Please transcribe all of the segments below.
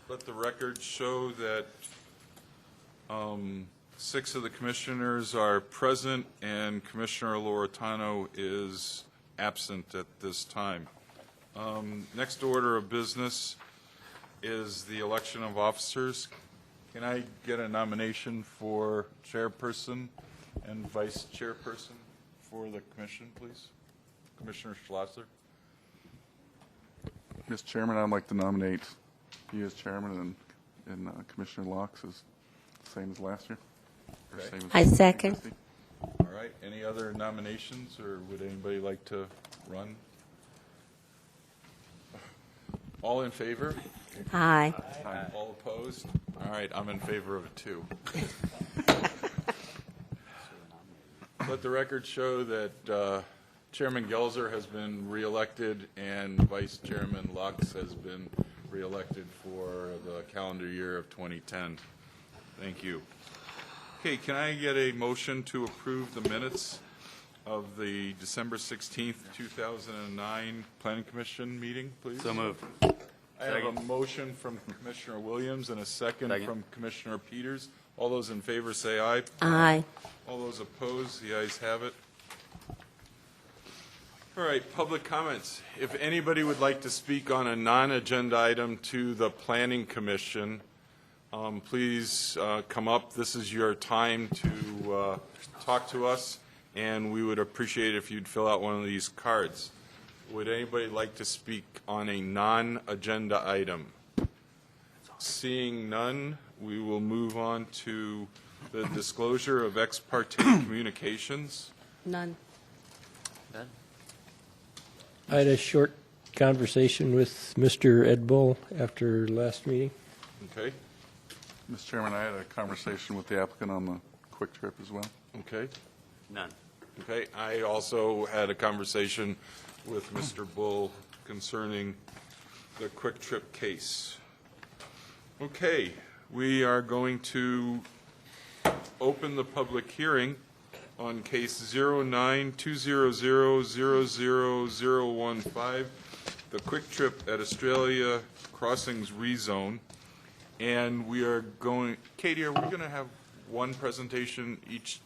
Let the record show that 6 of the commissioners are present and Commissioner Loretano is absent at this time. Next order of business is the election of officers. Can I get a nomination for chairperson and vice chairperson for the commission, please? Commissioner Schlosser. Mr. Chairman, I'd like to nominate you as chairman and Commissioner Locks is the same as last year. Or Okay. same as I second. All right. Any other nominations, or would anybody like to run? All in favor? Aye. All opposed? All right, I'm in favor of it too. Let the record show that Chairman Gelzer has been reelected and Vice Chairman Lux has been reelected for the calendar year of 2010. Thank you. Okay, can I get a motion to approve the minutes of the December 16th, 2009 Planning Commission meeting, please? So moved. I have a motion from Commissioner Williams and a second from Commissioner Peters. All those in favor say aye. Aye. All those opposed, the ayes have it. All right, public comments. If anybody would like to speak on a non-agenda item to the Planning Commission, please come up. This is your time to talk to us, and we would appreciate if you'd fill out one of these cards. Would anybody like to speak on a non-agenda item? Seeing none, we will move on to the disclosure of ex parte communications. None. I had a short conversation with Mr. Ed Bull after last meeting. Okay, Mr. Chairman, I had a conversation with the applicant on the Quick Trip as well. okay, None. okay. I also had a conversation with Mr. Bull concerning the Quick Trip case. Okay, we are going to open the public hearing on case 09-200-00015, the Quick Trip at Australia Crossings rezone. And we are going, Katie, are we going to have one presentation each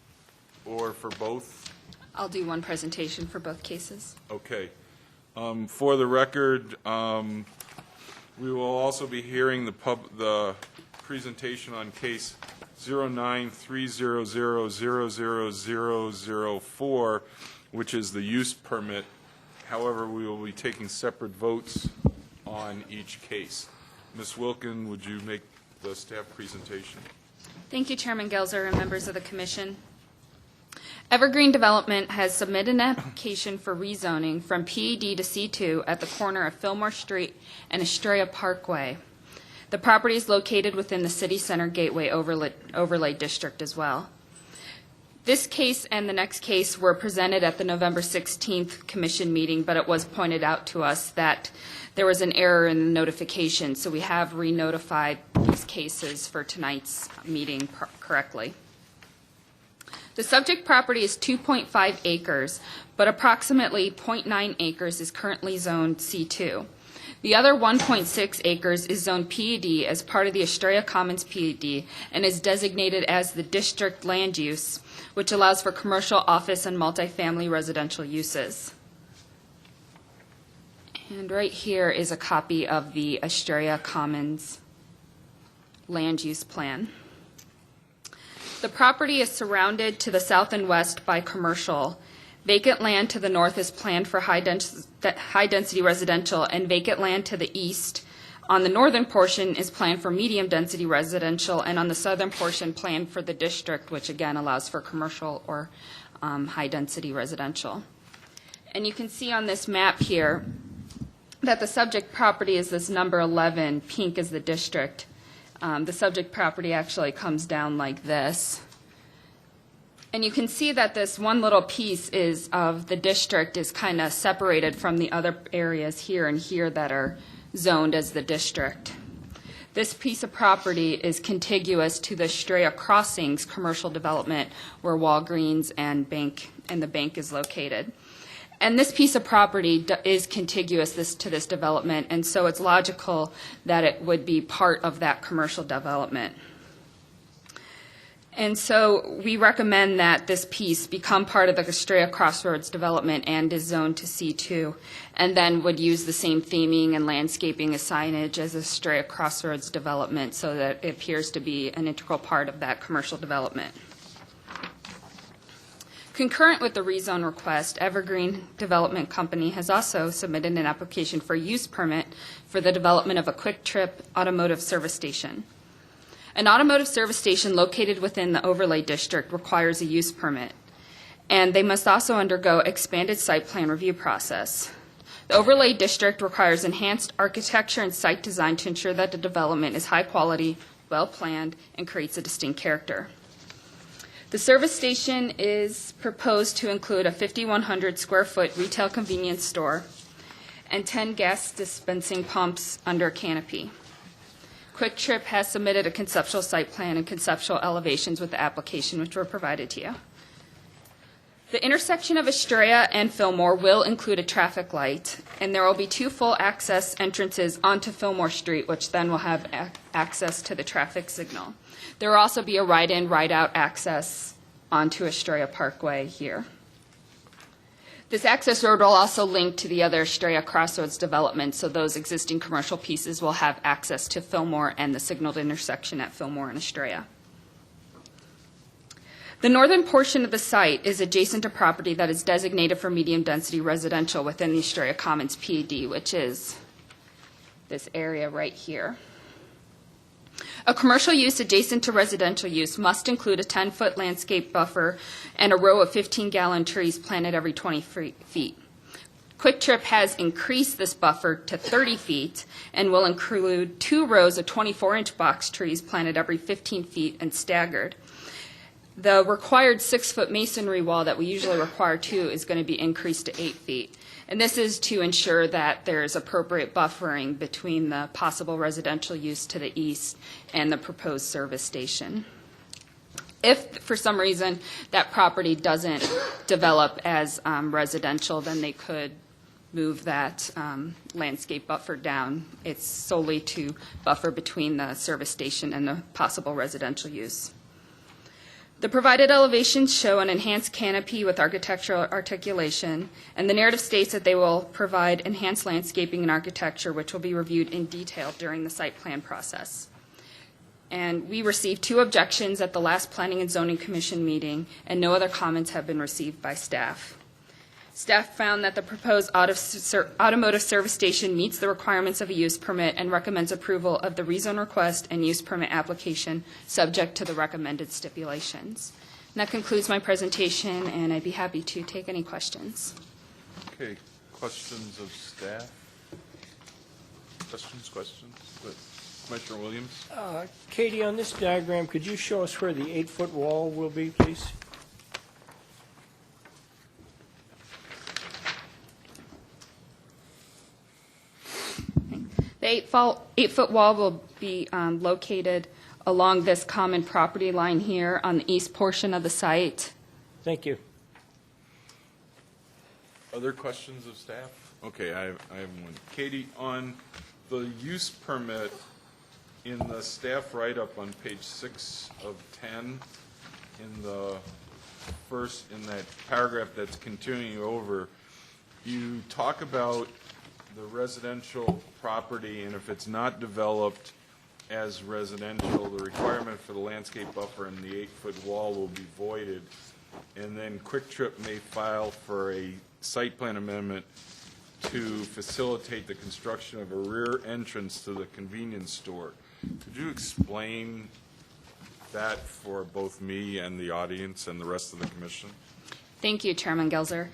or for both? I'll do one presentation for both cases. Okay. For the record, we will also be hearing the presentation on case 09-300-00004, which is the use permit. However, we will be taking separate votes on each case. Ms. Wilkin, would you make the staff presentation? Thank you, Chairman Gelzer and members of the Commission. Evergreen Development has submitted an application for rezoning from PED to C2 at the corner of Fillmore Street and Estrella Parkway. The property is located within the City Center Gateway Overlay District as well. This case and the next case were presented at the November 16th Commission meeting, but it was pointed out to us that there was an error in the notification, so we have re-notified these cases for tonight's meeting correctly. The subject property is 2.5 acres, but approximately 0.9 acres is currently zoned C2. The other 1.6 acres is zoned PED as part of the Estrella Commons PED and is designated as the district land use, which allows for commercial, office, and multifamily residential uses. And right here is a copy of the Estrella Commons land use plan. The property is surrounded to the south and west by commercial. Vacant land to the north is planned for high-density residential, and vacant land to the east on the northern portion is planned for medium-density residential, and on the southern portion planned for the district, which again allows for commercial or high-density residential. And you can see on this map here that the subject property is this number 11, pink is the district. The subject property actually comes down like this. And you can see that this one little piece of the district is kind of separated from the other areas here and here that are zoned as the district. This piece of property is contiguous to the Estrella Crossings commercial development where Walgreens and the bank is located. And this piece of property is contiguous to this development, and so it's logical that it would be part of that commercial development. And so we recommend that this piece become part of the Estrella Crossroads development and is zoned to C2, and then would use the same theming and landscaping as signage as the Estrella Crossroads development so that it appears to be an integral part of that commercial development. Concurrent with the rezone request, Evergreen Development Company has also submitted an application for use permit for the development of a Quick Trip automotive service station. An automotive service station located within the overlay district requires a use permit, and they must also undergo expanded site plan review process. The overlay district requires enhanced architecture and site design to ensure that the development is high quality, well planned, and creates a distinct character. The service station is proposed to include a 5,100 square foot retail convenience store and 10 gas dispensing pumps under a canopy. Quick Trip has submitted a conceptual site plan and conceptual elevations with the application, which were provided to you. The intersection of Estrella and Fillmore will include a traffic light, and there will be 2 full access entrances onto Fillmore Street, which then will have access to the traffic signal. There will also be a right-in, right-out access onto Estrella Parkway here. This access road will also link to the other Estrella Crossroads development, so those existing commercial pieces will have access to Fillmore and the signaled intersection at Fillmore and Estrella. The northern portion of the site is adjacent to property that is designated for medium-density residential within the Estrella Commons PAD, which is this area right here. A commercial use adjacent to residential use must include a 10-foot landscape buffer and a row of 15-gallon trees planted every 20 feet. Quick Trip has increased this buffer to 30 feet and will include 2 rows of 24-inch box trees planted every 15 feet and staggered. The required 6-foot masonry wall that we usually require 2 is going to be increased to 8 feet. And this is to ensure that there's appropriate buffering between the possible residential use to the east and the proposed service station. If, for some reason, that property doesn't develop as residential, then they could move that landscape buffer down. It's solely to buffer between the service station and the possible residential use. The provided elevations show an enhanced canopy with architectural articulation, and the narrative states that they will provide enhanced landscaping and architecture, which will be reviewed in detail during the site plan process. And we received 2 objections at the last Planning and Zoning Commission meeting, and no other comments have been received by staff. Staff found that the proposed automotive service station meets the requirements of a use permit and recommends approval of the rezone request and use permit application subject to the recommended stipulations. And that concludes my presentation, and I'd be happy to take any questions. Okay, questions of staff? Questions? Commissioner Williams? Katie, on this diagram, could you show us where the 8-foot wall will be, please? The 8-foot wall will be located along this common property line here on the east portion of the site. Thank you. Other questions of staff? Okay, I have one. Katie, on the use permit, in the staff write-up on page 6 of 10, in that paragraph that's continuing over, you talk about the residential property, and if it's not developed as residential, the requirement for the landscape buffer and the 8-foot wall will be voided. And then Quick Trip may file for a site plan amendment to facilitate the construction of a rear entrance to the convenience store. Could you explain that for both me and the audience and the rest of the commission? Thank you, Chairman Gelzer.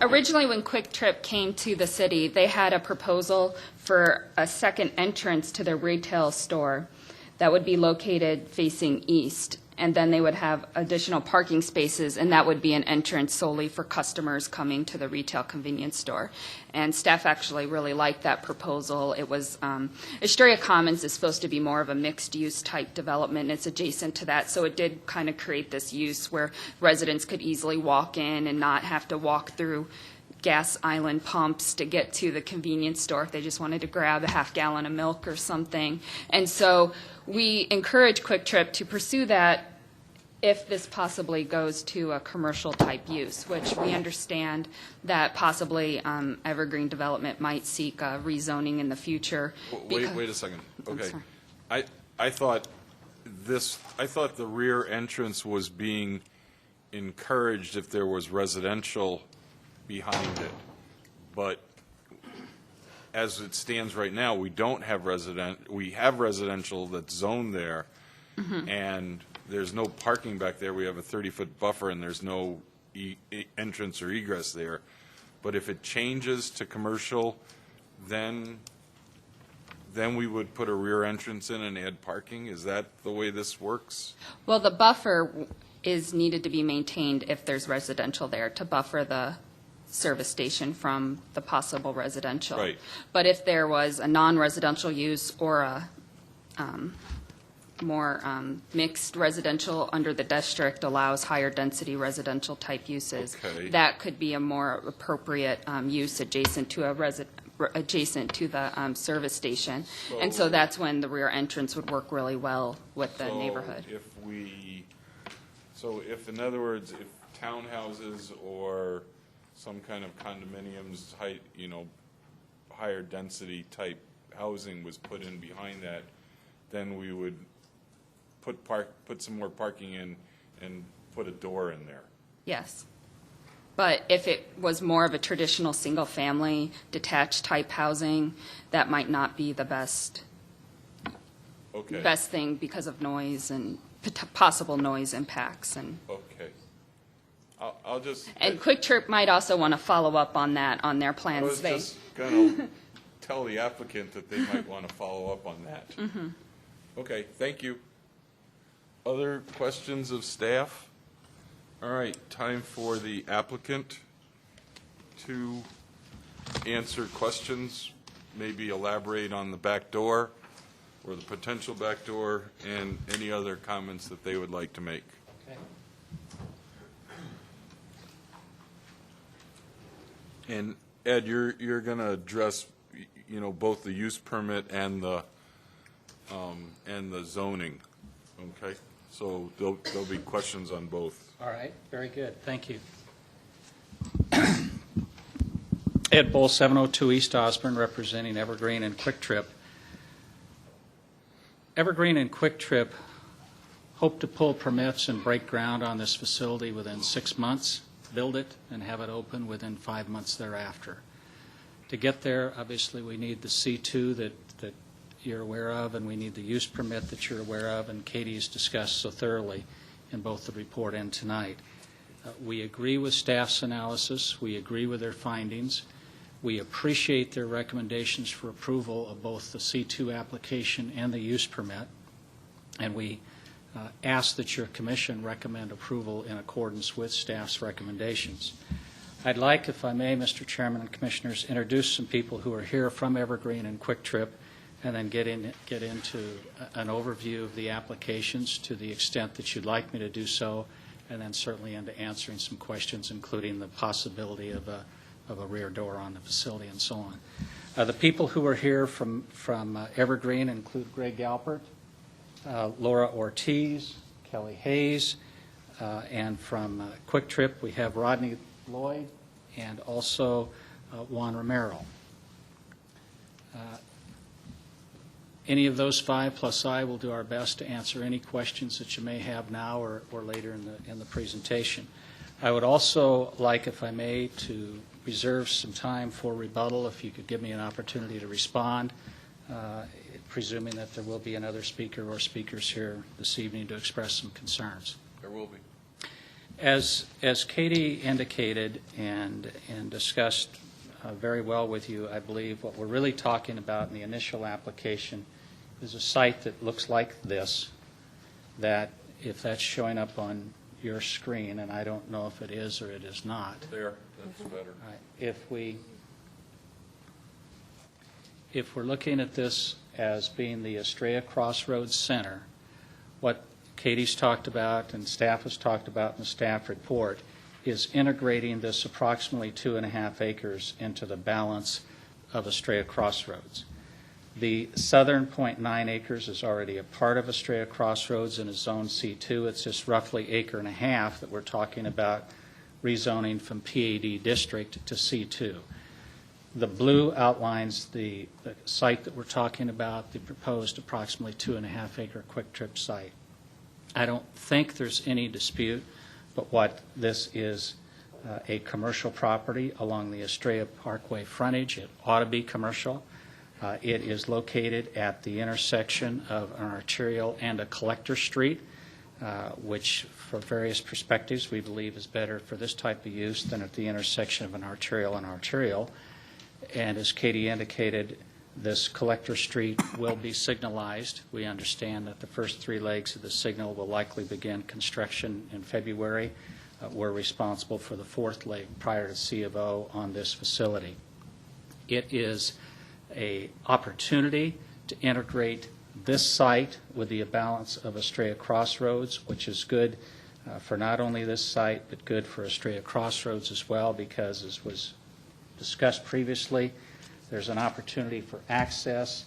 Originally, when Quick Trip came to the city, they had a proposal for a second entrance to their retail store that would be located facing east. and then they would have additional parking spaces, and that would be an entrance solely for customers coming to the retail convenience store. And staff actually really liked that proposal. It was, Estrella Commons is supposed to be more of a mixed-use type development, and it's adjacent to that, so it did kind of create this use where residents could easily walk in and not have to walk through gas island pumps to get to the convenience store if they just wanted to grab a half gallon of milk or something. And so we encourage Quick Trip to pursue that if this possibly goes to a commercial type use, which we understand that possibly Evergreen Development might seek rezoning in the future. Wait a second. I'm Okay. sorry. I thought the rear entrance was being encouraged if there was residential behind it. But as it stands right now, we don't have we have residential that's zoned there, and there's no parking back there. We have a 30-foot buffer, and there's no entrance or egress there. But if it changes to commercial, then we would put a rear entrance in and add parking? Is that the way this works? Well, the buffer is needed to be maintained if there's residential there to buffer the service station from the possible residential. Right. But if there was a non-residential use or a more mixed residential under the district allows higher density residential type uses, Okay. that could be a more appropriate use adjacent to the service station. And so that's when the rear entrance would work really well with the neighborhood. So if, in other words, if townhouses or some kind of condominiums, higher density type housing was put in behind that, then we would put some more parking in and put a door in there. Yes. But if it was more of a traditional single-family detached type housing, that might not be the best thing because of noise and possible noise impacts. And Okay. I'll just. And Quick Trip might also want to follow up on that on their I plans. was just going to tell the applicant that they might want to follow up on that. Okay, thank you. Other questions of staff? All right, time for the applicant to answer questions, maybe elaborate on the back door or the potential back door, and any other comments that they would like to make. And Ed, you're going to address, both the use permit and the zoning, okay? So there'll be questions on both. All right, very good, thank you. Ed Bull, 702 East Osborne, representing Evergreen and Quick Trip. Evergreen and Quick Trip hope to pull permits and break ground on this facility within 6 months, build it, and have it open within 5 months thereafter. To get there, obviously, we need the C2 that you're aware of, and we need the use permit that you're aware of, and Katie's discussed so thoroughly in both the report and tonight. We agree with staff's analysis. We agree with their findings. We appreciate their recommendations for approval of both the C2 application and the use permit, and we ask that your commission recommend approval in accordance with staff's recommendations. I'd like, if I may, Mr. Chairman and Commissioners, introduce some people who are here from Evergreen and Quick Trip, and then get into an overview of the applications to the extent that you'd like me to do so, and then certainly into answering some questions, including the possibility of a rear door on the facility and so on. The people who are here from Evergreen include Greg Galpert, Laura Ortiz, Kelly Hayes, and from Quick Trip we have Rodney Lloyd and also Juan Romero. Any of those five plus I will do our best to answer any questions that you may have now or later in the presentation. I would also like, if I may, to reserve some time for rebuttal if you could give me an opportunity to respond, presuming that there will be another speaker or speakers here this evening to express some concerns. There will be. As Katie indicated and discussed very well with you, I believe what we're really talking about in the initial application is a site that looks like this, that if that's showing up on your screen, and I don't know if it is or it is not. There, that's better. All right, if we're looking at this as being the Estrella Crossroads Center, what Katie's talked about and staff has talked about in the staff report is integrating this approximately 2.5 acres into the balance of Estrella Crossroads. The southern 0.9 acres is already a part of Estrella Crossroads and is Zone C2. It's just roughly 1.5 acres that we're talking about rezoning from PAD district to C2. The blue outlines the site that we're talking about, the proposed approximately 2.5 acre Quick Trip site. I don't think there's any dispute, but what this is a commercial property along the Estrella Parkway frontage. It ought to be commercial. It is located at the intersection of an arterial and a collector street, which for various perspectives we believe is better for this type of use than at the intersection of an arterial and arterial. And as Katie indicated, this collector street will be signalized. We understand that the first 3 legs of the signal will likely begin construction in February. We're responsible for the 4th leg prior to C of O on this facility. It is an opportunity to integrate this site with the balance of Estrella Crossroads, which is good for not only this site, but good for Estrella Crossroads as well, because as was discussed previously, there's an opportunity for access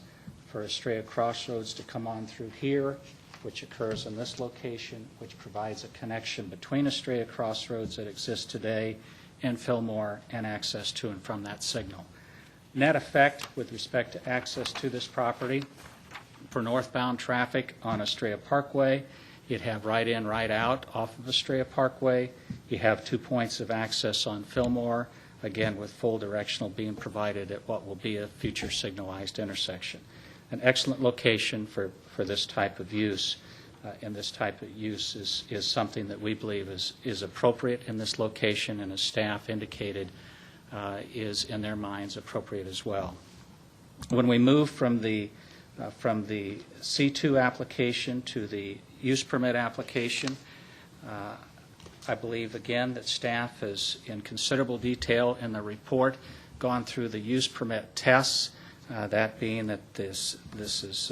for Estrella Crossroads to come on through here, which occurs in this location, which provides a connection between Estrella Crossroads that exists today and Fillmore and access to and from that signal. Net effect with respect to access to this property for northbound traffic on Estrella Parkway, you'd have right in, right out off of Estrella Parkway. You have 2 points of access on Fillmore, again with full directional being provided at what will be a future signalized intersection. An excellent location for this type of use, and this type of use is something that we believe is appropriate in this location, and as staff indicated, is in their minds appropriate as well. When we move from the C2 application to the use permit application, I believe, again, that staff has, in considerable detail in the report, gone through the use permit tests, that being that this is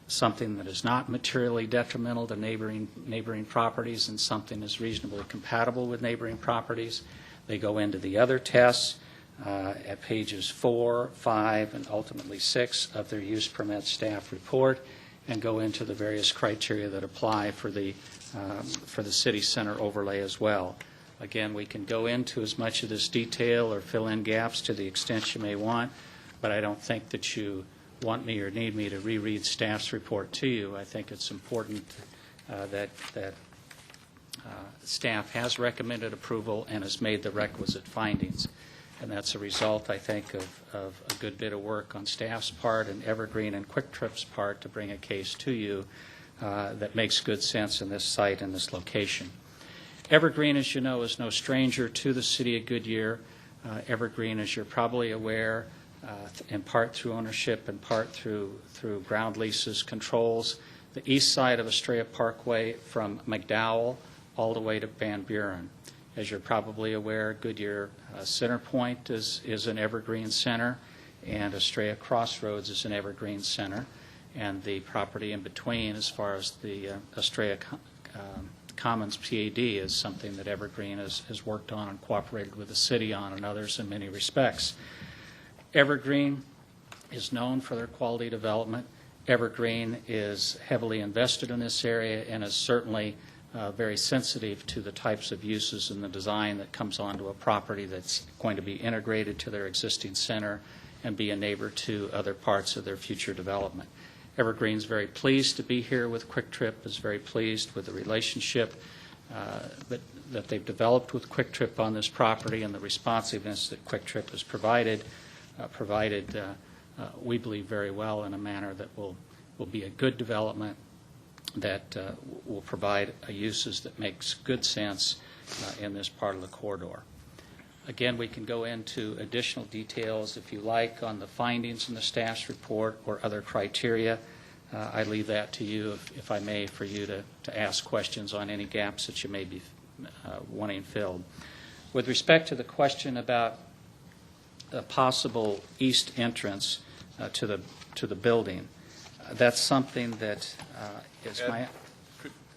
something that is not materially detrimental to neighboring properties and something is reasonably compatible with neighboring properties. They go into the other tests at pages 4, 5, and ultimately 6 of their use permit staff report, and go into the various criteria that apply for the city center overlay as well. Again, we can go into as much of this detail or fill in gaps to the extent you may want, but I don't think that you want me or need me to reread staff's report to you. I think it's important that staff has recommended approval and has made the requisite findings. And that's a result, I think, of a good bit of work on staff's part and Evergreen and Quick Trip's part to bring a case to you that makes good sense in this site and this location. Evergreen, as you know, is no stranger to the city of Goodyear. Evergreen, as you're probably aware, in part through ownership, in part through ground leases, controls the east side of Estrella Parkway from McDowell all the way to Van Buren. As you're probably aware, Goodyear Center Point is an Evergreen center, and Estrella Crossroads is an Evergreen center, and the property in between, as far as the Estrella Commons PAD, is something that Evergreen has worked on and cooperated with the city on and others in many respects. Evergreen is known for their quality development. Evergreen is heavily invested in this area and is certainly very sensitive to the types of uses and the design that comes onto a property that's going to be integrated to their existing center and be a neighbor to other parts of their future development. Evergreen's very pleased to be here with Quick Trip, is very pleased with the relationship that they've developed with Quick Trip on this property and the responsiveness that Quick Trip has provided, we believe, very well in a manner that will be a good development that will provide uses that makes good sense in this part of the corridor. Again, we can go into additional details, if you like, on the findings in the staff's report or other criteria. I leave that to you, if I may, for you to ask questions on any gaps that you may be wanting filled. With respect to the question about a possible east entrance to the building, that's something that is Ed, my...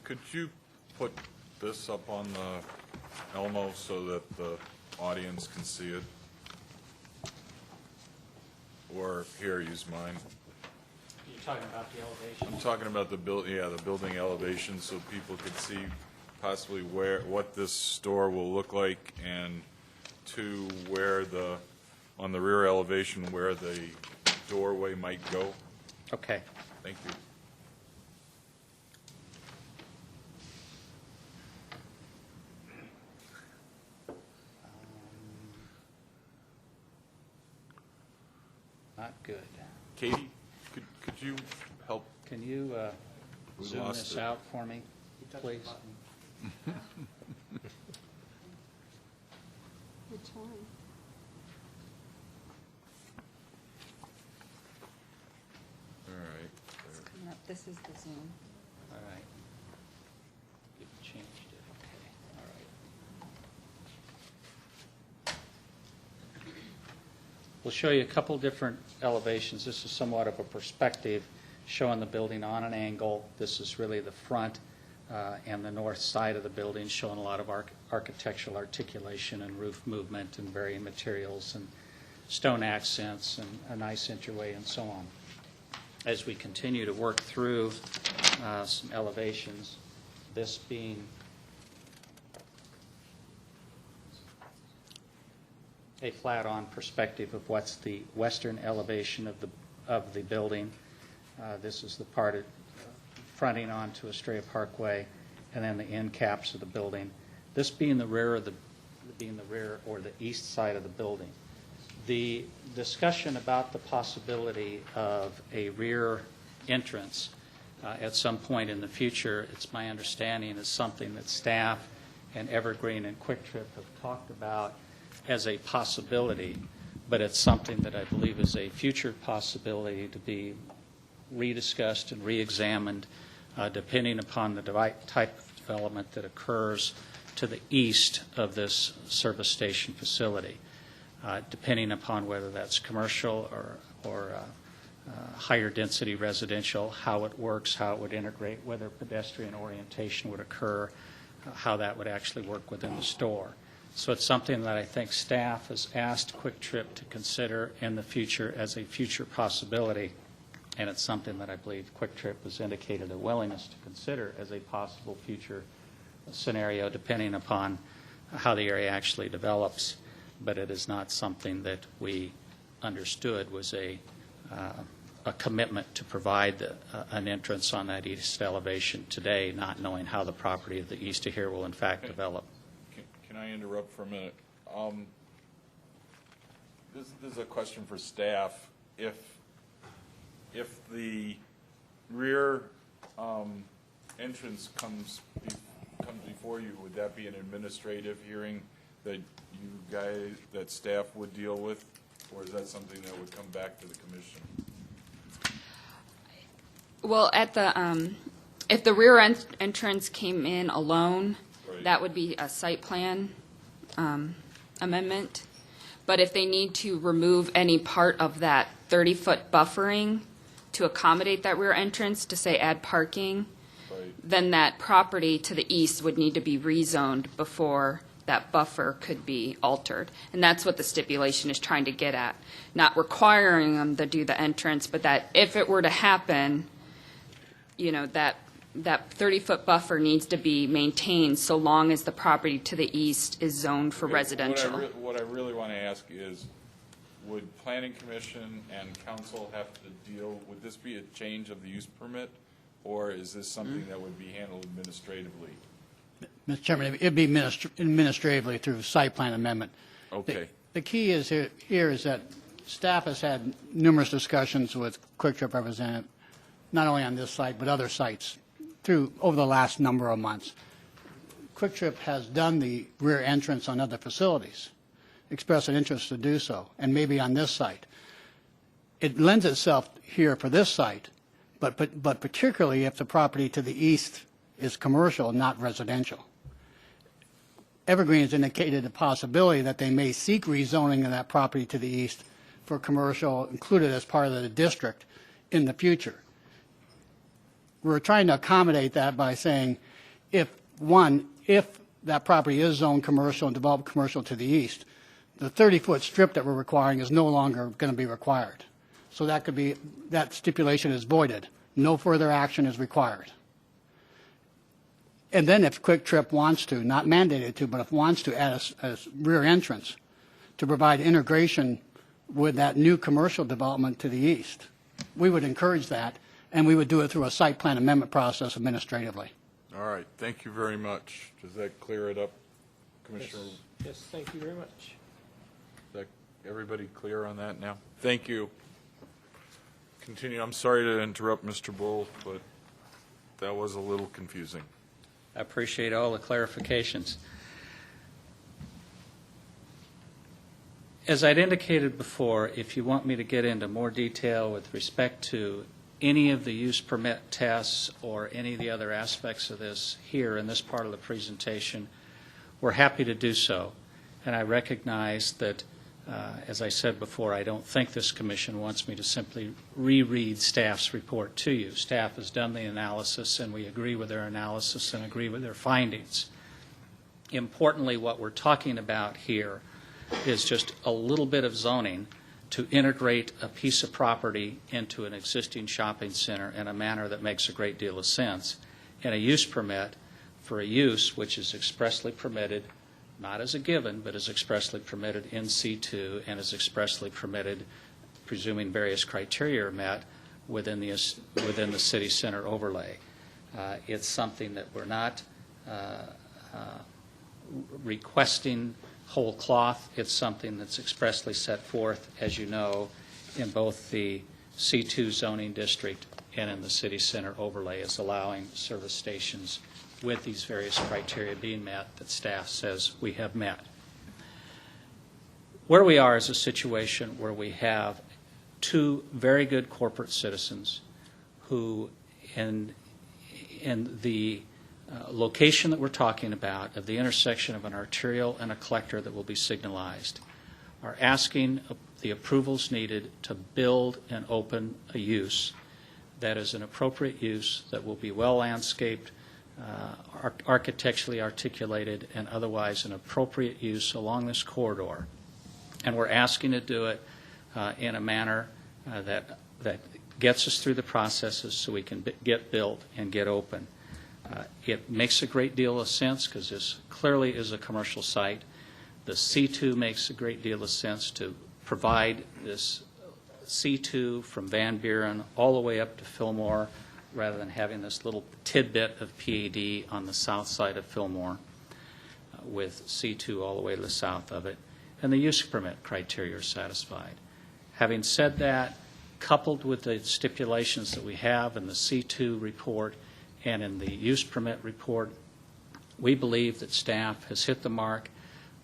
Could you put this up on the Elmo so that the audience can see it? Or here, use mine. You're talking about the elevation? I'm talking about the building elevation, so people could see possibly what this store will look like, and to where on the rear elevation, where the doorway might go. Okay. Thank you. Not good. Katie, could you help? Can you We zoom lost this it. out for me, please? Which one? All right. Coming up. This is the Zoom. All right. You've changed it, okay, all right. We'll show you a couple different elevations. This is somewhat of a perspective showing the building on an angle. This is really the front and the north side of the building, showing a lot of architectural articulation and roof movement and varying materials and stone accents and a nice entryway and so on. As we continue to work through some elevations, this being a flat-on perspective of what's the western elevation of the building. This is the part fronting onto Estrella Parkway, and then the end caps of the building. This being the rear or the east side of the building. The discussion about the possibility of a rear entrance at some point in the future, it's my understanding, is something that staff and Evergreen and Quick Trip have talked about as a possibility, but it's something that I believe is a future possibility to be rediscussed and reexamined depending upon the type of development that occurs to the east of this service station facility, depending upon whether that's commercial or higher density residential, how it works, how it would integrate, whether pedestrian orientation would occur, how that would actually work within the store. So it's something that I think staff has asked Quick Trip to consider in the future as a future possibility, and it's something that I believe Quick Trip has indicated a willingness to consider as a possible future scenario depending upon how the area actually develops. But it is not something that we understood was a commitment to provide an entrance on that east elevation today, not knowing how the property of the east of here will in fact develop. Can I interrupt for a minute? This is a question for staff. If the rear entrance comes before you, would that be an administrative hearing that that staff would deal with, or is that something that would come back to the commission? Well, if the rear entrance came in alone, Right. that would be a site plan amendment. But if they need to remove any part of that 30-foot buffering to accommodate that rear entrance, to say add parking, Right. then that property to the east would need to be rezoned before that buffer could be altered. And that's what the stipulation is trying to get at. Not requiring them to do the entrance, but that if it were to happen, you know, that 30-foot buffer needs to be maintained so long as the property to the east is zoned for residential. What I really want to ask is, would Planning Commission and Council have to deal, would this be a change of the use permit, or is this something that would be handled administratively? Mr. Chairman, it'd be administratively through site plan amendment. Okay. The key is here is that staff has had numerous discussions with Quick Trip representative, not only on this site, but other sites over the last number of months. Quick Trip has done the rear entrance on other facilities, expressed an interest to do so, and maybe on this site. It lends itself here for this site but particularly if the property to the east is commercial, not residential. Evergreen has indicated the possibility that they may seek rezoning of that property to the east for commercial included as part of the district in the future. We're trying to accommodate that by saying if that property is zoned commercial and developed commercial to the east, the 30-foot strip that we're requiring is no longer going to be required. So that stipulation is voided. No further action is required. And then if Quick Trip wants to, not mandated to, but if wants to add a rear entrance to provide integration with that new commercial development to the east, we would encourage that, and we would do it through a site plan amendment process administratively. All right, thank you very much. Does that clear it up, Commissioner? Yes, thank you very much. Is that everybody clear on that now? Thank you. Continue. I'm sorry to interrupt, Mr. Bull, but that was a little confusing. I appreciate all the clarifications. As I'd indicated before, if you want me to get into more detail with respect to any of the use permit tests or any of the other aspects of this here in this part of the presentation, we're happy to do so. And I recognize that, as I said before, I don't think this commission wants me to simply reread staff's report to you. Staff has done the analysis, and we agree with their analysis and agree with their findings. Importantly, what we're talking about here is just a little bit of zoning to integrate a piece of property into an existing shopping center in a manner that makes a great deal of sense, and a use permit for a use which is expressly permitted, not as a given, but is expressly permitted in C2 and is expressly permitted, presuming various criteria are met, within the city center overlay. It's something that we're not requesting whole cloth. It's something that's expressly set forth, as you know, in both the C2 zoning district and in the city center overlay, as allowing service stations with these various criteria being met that staff says we have met. Where we are is a situation where we have two very good corporate citizens who, in the location that we're talking about, of the intersection of an arterial and a collector that will be signalized, are asking the approvals needed to build and open a use that is an appropriate use, that will be well landscaped, architecturally articulated, and otherwise an appropriate use along this corridor. And we're asking to do it in a manner that gets us through the processes so we can get built and get open. It makes a great deal of sense because this clearly is a commercial site. The C2 makes a great deal of sense to provide this C2 from Van Buren all the way up to Fillmore, rather than having this little tidbit of PAD on the south side of Fillmore with C2 all the way to the south of it. And the use permit criteria are satisfied. Having said that, coupled with the stipulations that we have in the C2 report and in the use permit report, we believe that staff has hit the mark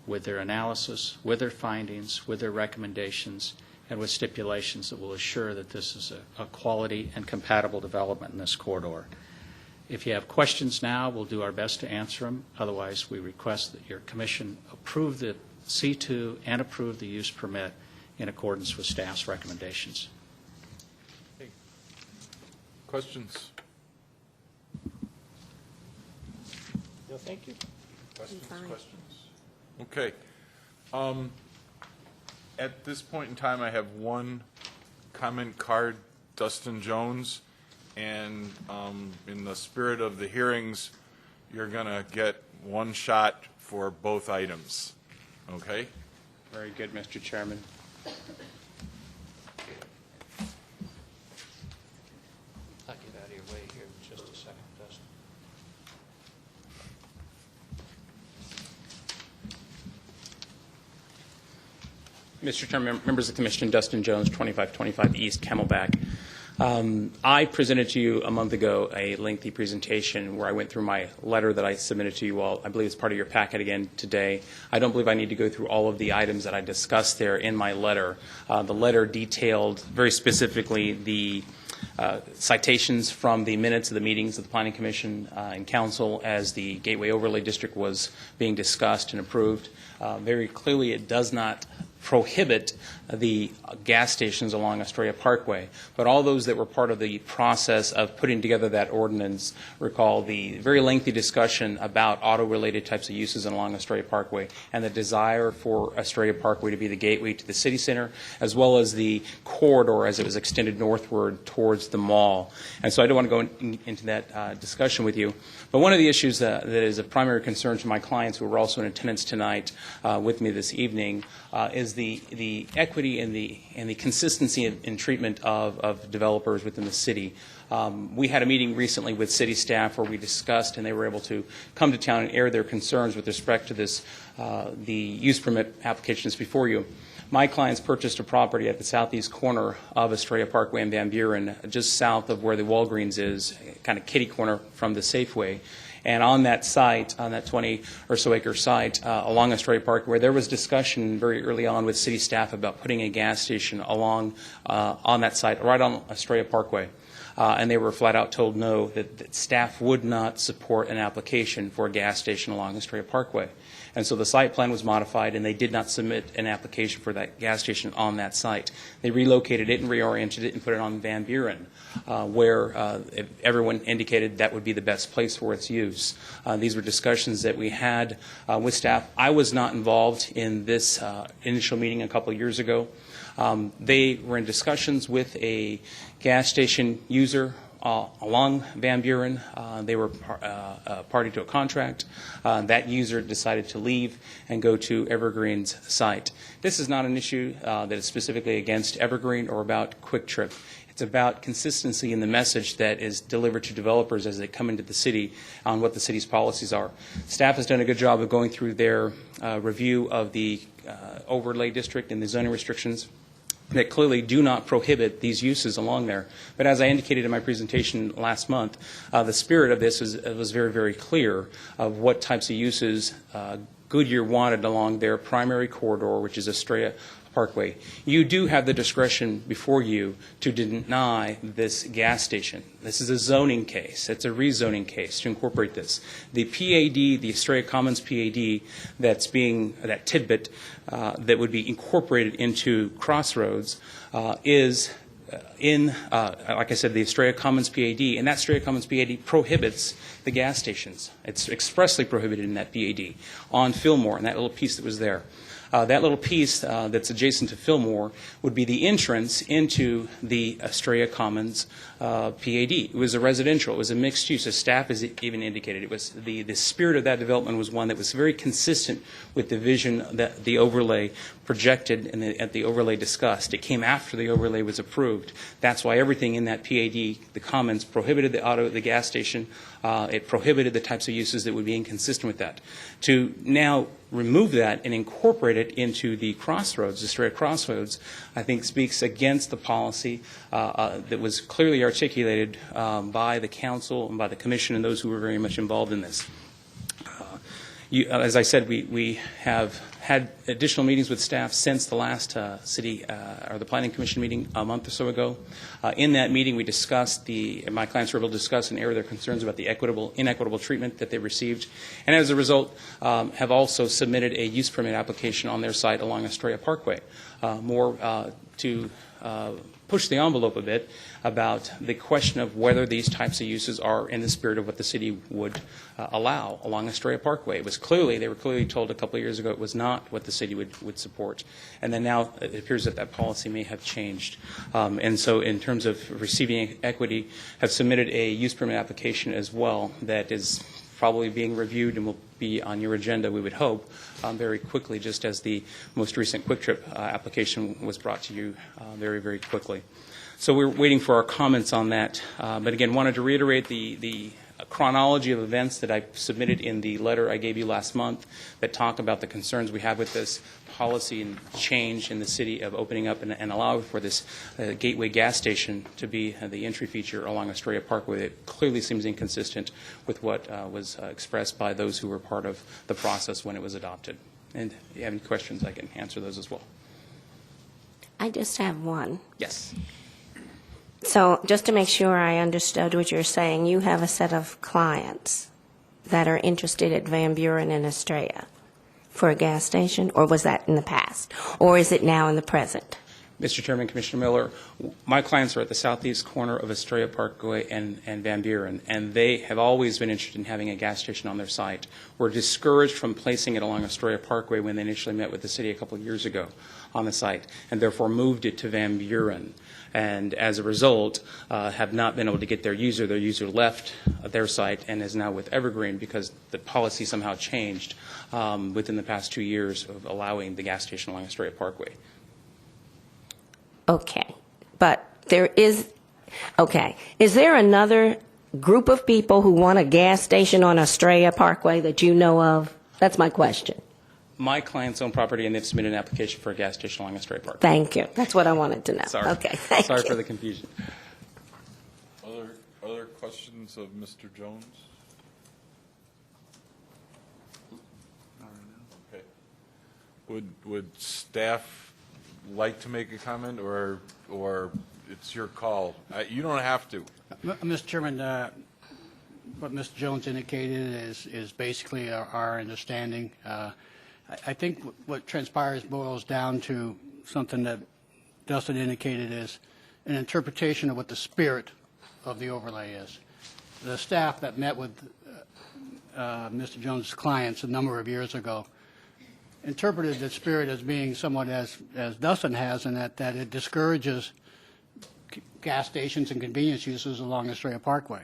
with their analysis, with their findings, with their recommendations, and with stipulations that will assure that this is a quality and compatible development in this corridor. If you have questions now, we'll do our best to answer them. Otherwise, we request that your commission approve the C2 and approve the use permit in accordance with staff's recommendations. Questions? No, thank you. Questions? fine. Questions? Okay. At this point in time, I have one comment card, Dustin Jones, and in the spirit of the hearings, you're going to get one shot for both items. Okay? Very good, Mr. Chairman. I'll get out of your way here in just a second, Dustin. Mr. Chairman, members of the Commission, Dustin Jones, 2525 East Camelback. I presented to you a month ago a lengthy presentation where I went through my letter that I submitted to you all. I believe it's part of your packet again today. I don't believe I need to go through all of the items that I discussed there in my letter. The letter detailed very specifically the citations from the minutes of the meetings of the Planning Commission and Council as the Gateway Overlay District was being discussed and approved. Very clearly, it does not prohibit the gas stations along Estrella Parkway, but all those that were part of the process of putting together that ordinance recall the very lengthy discussion about auto-related types of uses along Estrella Parkway and the desire for Estrella Parkway to be the gateway to the city center, as well as the corridor as it was extended northward towards the mall. And so I don't want to go into that discussion with you, but one of the issues that is of primary concern to my clients who are also in attendance tonight with me this evening is the equity and the consistency in treatment of developers within the city. We had a meeting recently with city staff where we discussed, and they were able to come to town and air their concerns with respect to this, the use permit applications before you. My clients purchased a property at the southeast corner of Estrella Parkway and Van Buren, just south of where the Walgreens is, kind of kitty corner from the Safeway. And on that site, on that 20 or so acre site along Estrella Park, where there was discussion very early on with city staff about putting a gas station along on that site, right on Estrella Parkway. And they were flat out told no, that staff would not support an application for a gas station along Estrella Parkway. And so the site plan was modified, and they did not submit an application for that gas station on that site. They relocated it and reoriented it and put it on Van Buren, where everyone indicated that would be the best place for its use. These were discussions that we had with staff. I was not involved in this initial meeting a couple of years ago. They were in discussions with a gas station user along Van Buren. They were party to a contract. That user decided to leave and go to Evergreen's site. This is not an issue that is specifically against Evergreen or about Quick Trip. It's about consistency in the message that is delivered to developers as they come into the city on what the city's policies are. Staff has done a good job of going through their review of the overlay district and the zoning restrictions that clearly do not prohibit these uses along there. But as I indicated in my presentation last month, the spirit of this was very, very clear of what types of uses Goodyear wanted along their primary corridor, which is Estrella Parkway. You do have the discretion before you to deny this gas station. This is a zoning case. It's a rezoning case to incorporate this. The PAD, the Estrella Commons PAD, that tidbit that would be incorporated into Crossroads is in, like I said, the Estrella Commons PAD, and that Estrella Commons PAD prohibits the gas stations. It's expressly prohibited in that PAD on Fillmore, and that little piece that was there. That little piece that's adjacent to Fillmore would be the entrance into the Estrella Commons PAD. It was a residential. It was a mixed use. As staff has even indicated, it was the spirit of that development was one that was very consistent with the vision that the overlay projected and at the overlay discussed. It came after the overlay was approved. That's why everything in that PAD, the Commons, prohibited the gas station. It prohibited the types of uses that would be inconsistent with that. To now remove that and incorporate it into the Crossroads, the Estrella Crossroads, I think speaks against the policy that was clearly articulated by the council and by the commission and those who were very much involved in this. As I said, we have had additional meetings with staff since the last city or the planning commission meeting a month or so ago. In that meeting, we discussed my clients were able to discuss and air their concerns about the inequitable treatment that they received, and as a result, have also submitted a use permit application on their site along Estrella Parkway, more to push the envelope a bit about the question of whether these types of uses are in the spirit of what the city would allow along Estrella Parkway. They were clearly told a couple of years ago it was not what the city would support. And then now it appears that policy may have changed. And so in terms of receiving equity, have submitted a use permit application as well that is probably being reviewed and will be on your agenda, we would hope, very quickly, just as the most recent Quick Trip application was brought to you very, very quickly. So we're waiting for our comments on that. But again, wanted to reiterate the chronology of events that I submitted in the letter I gave you last month that talk about the concerns we have with this policy and change in the city of opening up and allowing for this gateway gas station to be the entry feature along Estrella Parkway. It clearly seems inconsistent with what was expressed by those who were part of the process when it was adopted. And if you have any questions, I can answer those as well. I just have one. Yes. So just to make sure I understood what you're saying, you have a set of clients that are interested at Van Buren and Estrella for a gas station, or was that in the past? Or is it now in the present? Mr. Chairman, Commissioner Miller, my clients are at the southeast corner of Estrella Parkway and Van Buren, and they have always been interested in having a gas station on their site. Were discouraged from placing it along Estrella Parkway when they initially met with the city a couple of years ago on the site, and therefore moved it to Van Buren. And as a result, have not been able to get their user. Their user left their site and is now with Evergreen because the policy somehow changed within the past 2 years of allowing the gas station along Estrella Parkway. Okay, but is there another group of people who want a gas station on Estrella Parkway that you know of? That's my question. My clients own property, and they've submitted an application for a gas station along Estrella Parkway. Thank you. That's what I wanted to know. Sorry. Okay, thank Sorry you. for the confusion. Other questions of Mr. Jones? Okay. Would staff like to make a comment, or it's your call? You don't have to. Mr. Chairman, what Mr. Jones indicated is basically our understanding. I think what transpires boils down to something that Dustin indicated is an interpretation of what the spirit of the overlay is. The staff that met with Mr. Jones' clients a number of years ago interpreted the spirit as being somewhat as Dustin has, in that it discourages gas stations and convenience uses along Estrella Parkway.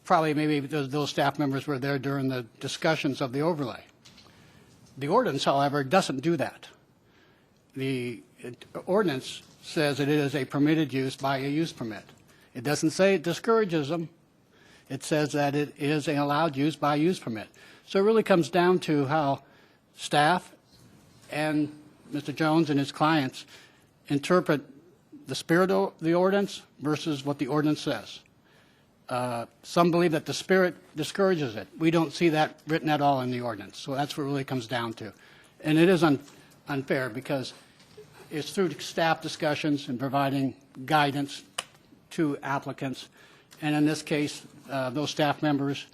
Probably maybe those staff members were there during the discussions of the overlay. The ordinance, however, doesn't do that. The ordinance says that it is a permitted use by a use permit. It doesn't say it discourages them. It says that it is an allowed use by use permit. So it really comes down to how staff and Mr. Jones and his clients interpret the spirit of the ordinance versus what the ordinance says. Some believe that the spirit discourages it. We don't see that written at all in the ordinance. So that's what it really comes down to. And it is unfair because it's through staff discussions and providing guidance to applicants. And in this case, those staff members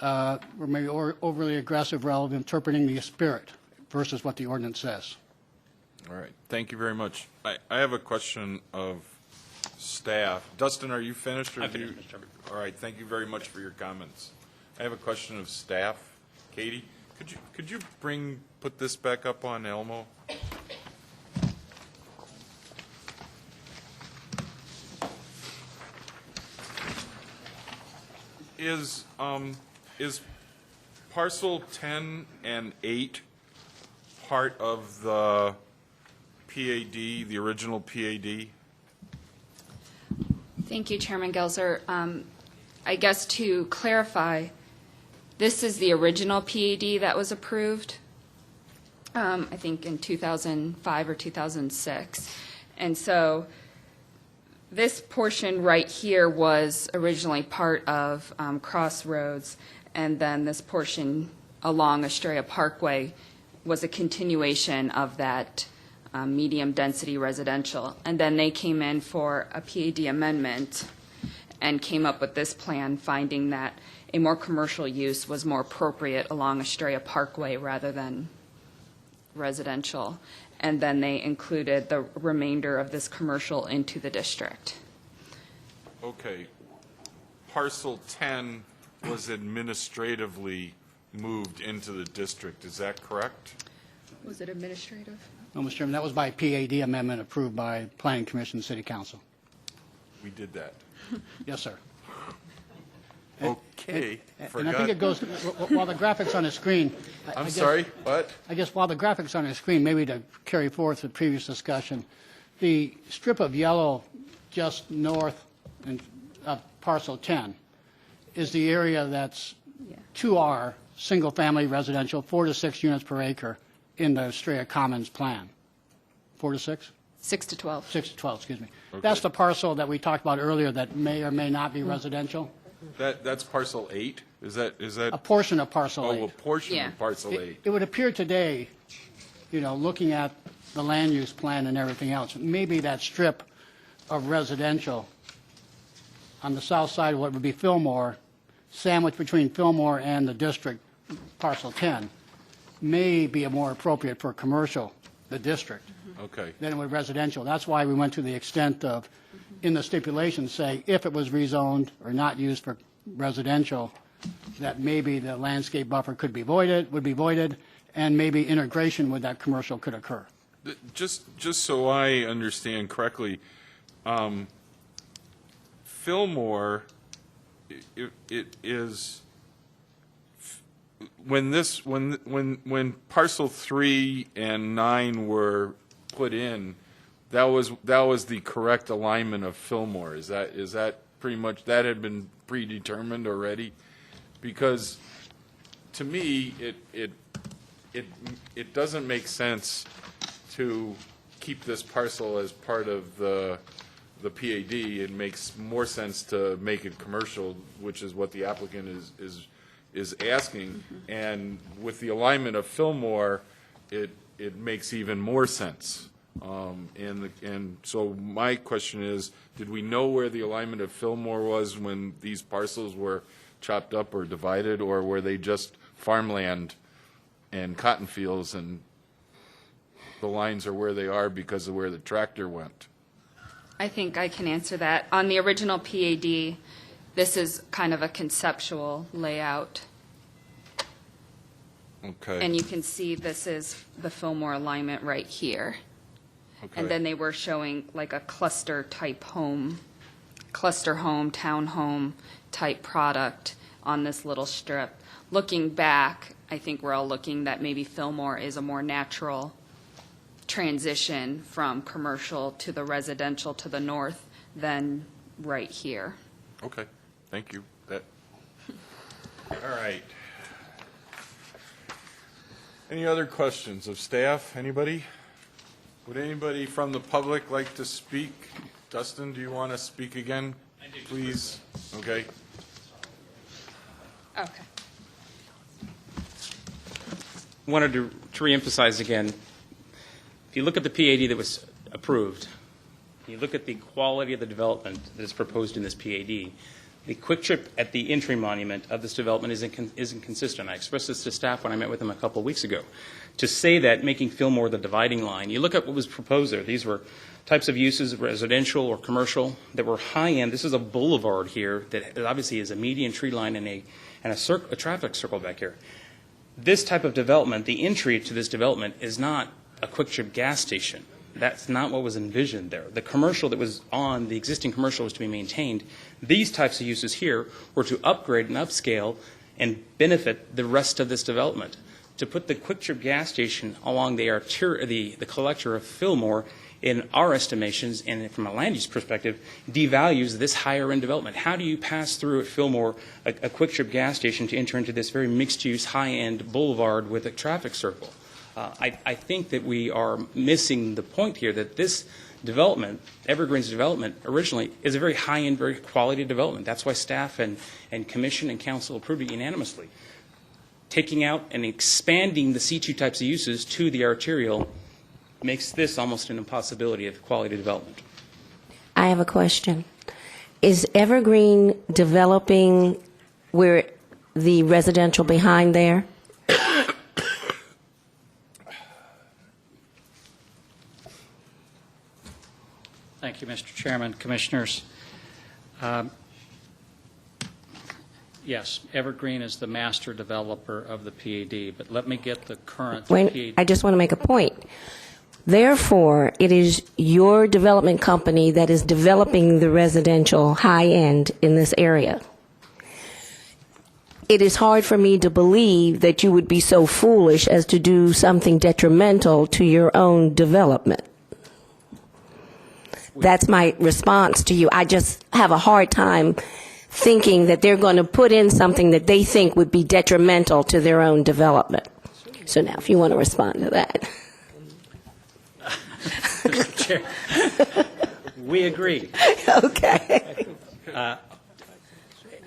were maybe overly aggressive relative to interpreting the spirit versus what the ordinance says. All right. Thank you very much. I have a question of staff. Dustin, are you finished? Or I'm finished, Mr. Chairman. All right. Thank you very much for your comments. I have a question of staff. Katie, could you put this back up on Elmo? Is parcel 10 and 8 part of the PAD, the original PAD? Thank you, Chairman Gelser. I guess to clarify, this is the original PAD that was approved, I think in 2005 or 2006. And so this portion right here was originally part of Crossroads, and then this portion along Estrella Parkway was a continuation of that medium-density residential. And then they came in for a PAD amendment and came up with this plan, finding that a more commercial use was more appropriate along Estrella Parkway rather than residential. And then they included the remainder of this commercial into the district. Okay. Parcel 10 was administratively moved into the district. Is that correct? Was it administrative? No, Mr. Chairman, that was by PAD amendment approved by Planning Commission and City Council. We did that. Yes, sir. Okay. And I think it goes, while the graphics on the screen. I I'm guess- sorry, what? I guess while the graphics on the screen, maybe to carry forth the previous discussion, the strip of yellow just north of parcel 10 is the area that's 2R, single-family residential, 4 to 6 units per acre in the Estrella Commons plan. 4 to 6? 6 to 12. 6 to 12, excuse me. Okay. That's the parcel that we talked about earlier that may or may not be residential. That's parcel 8? Is that? A portion of parcel 8. Oh, a portion Yeah. of parcel 8. It would appear today, looking at the land use plan and everything else, maybe that strip of residential on the south side of what would be Fillmore, sandwiched between Fillmore and the district parcel 10, may be more appropriate for commercial, the district, Okay. than it would residential. That's why we went to the extent of, in the stipulations, say if it was rezoned or not used for residential, that maybe the landscape buffer would be voided, and maybe integration with that commercial could occur. Just so I understand correctly, Fillmore, it is, when parcel 3 and 9 were put in, that was the correct alignment of Fillmore. Is that pretty much, that had been predetermined already? Because to me, it doesn't make sense to keep this parcel as part of the PAD. It makes more sense to make it commercial, which is what the applicant is asking. And with the alignment of Fillmore, it makes even more sense. And so my question is, did we know where the alignment of Fillmore was when these parcels were chopped up or divided, or were they just farmland and cotton fields and the lines are where they are because of where the tractor went? I think I can answer that. On the original PAD, this is kind of a conceptual layout. Okay. And you can see this is the Fillmore alignment right here. Okay. And then they were showing like a cluster type home, cluster home, townhome type product on this little strip. Looking back, I think we're all looking that maybe Fillmore is a more natural transition from commercial to the residential to the north than right here. Okay, thank you. All right. Any other questions of staff? Anybody? Would anybody from the public like to speak? Dustin, do you want to speak again? Please. Okay. Okay. Wanted to reemphasize again, if you look at the PAD that was approved, you look at the quality of the development that is proposed in this PAD, the quick trip at the entry monument of this development isn't consistent. I expressed this to staff when I met with them a couple of weeks ago. To say that making Fillmore the dividing line, you look at what was proposed there. These were types of uses, residential or commercial, that were high-end. This is a boulevard here that obviously is a median tree line and a traffic circle back here. This type of development, the entry to this development is not a quick trip gas station. That's not what was envisioned there. The commercial that was on, the existing commercial was to be maintained. These types of uses here were to upgrade and upscale and benefit the rest of this development. To put the quick trip gas station along the collector of Fillmore, in our estimations and from a land use perspective, devalues this higher end development. How do you pass through at Fillmore a quick trip gas station to enter into this very mixed use high end boulevard with a traffic circle? I think that we are missing the point here that this development, Evergreen's development, originally is a very high-end, very quality development. That's why staff and commission and council approved it unanimously. Taking out and expanding the C2 types of uses to the arterial makes this almost an impossibility of quality development. I have a question. Is Evergreen developing where the residential behind there? Thank you, Mr. Chairman, Commissioners. Yes, Evergreen is the master developer of the PAD, but let me get the current Wait, I PAD. just want to make a point. Therefore, it is your development company that is developing the residential high-end in this area. It is hard for me to believe that you would be so foolish as to do something detrimental to your own development. That's my response to you. I just have a hard time thinking that they're going to put in something that they think would be detrimental to their own development. So now, if you want to respond to that. Mr. Chair, we agree. Okay.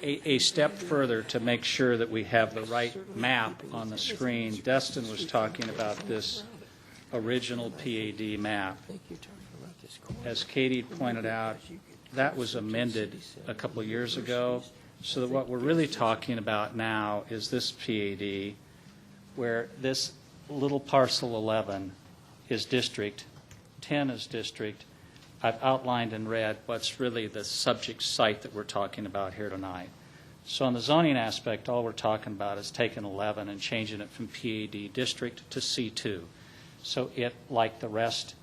A step further to make sure that we have the right map on the screen, Destin was talking about this original PAD map. as Katie pointed out, that was amended a couple of years ago, so that what we're really talking about now is this PAD, where this little parcel 11 is district, 10 is district. I've outlined in red what's really the subject site that we're talking about here tonight. So on the zoning aspect, all we're talking about is taking 11 and changing it from PAD district to C2. So it, like the rest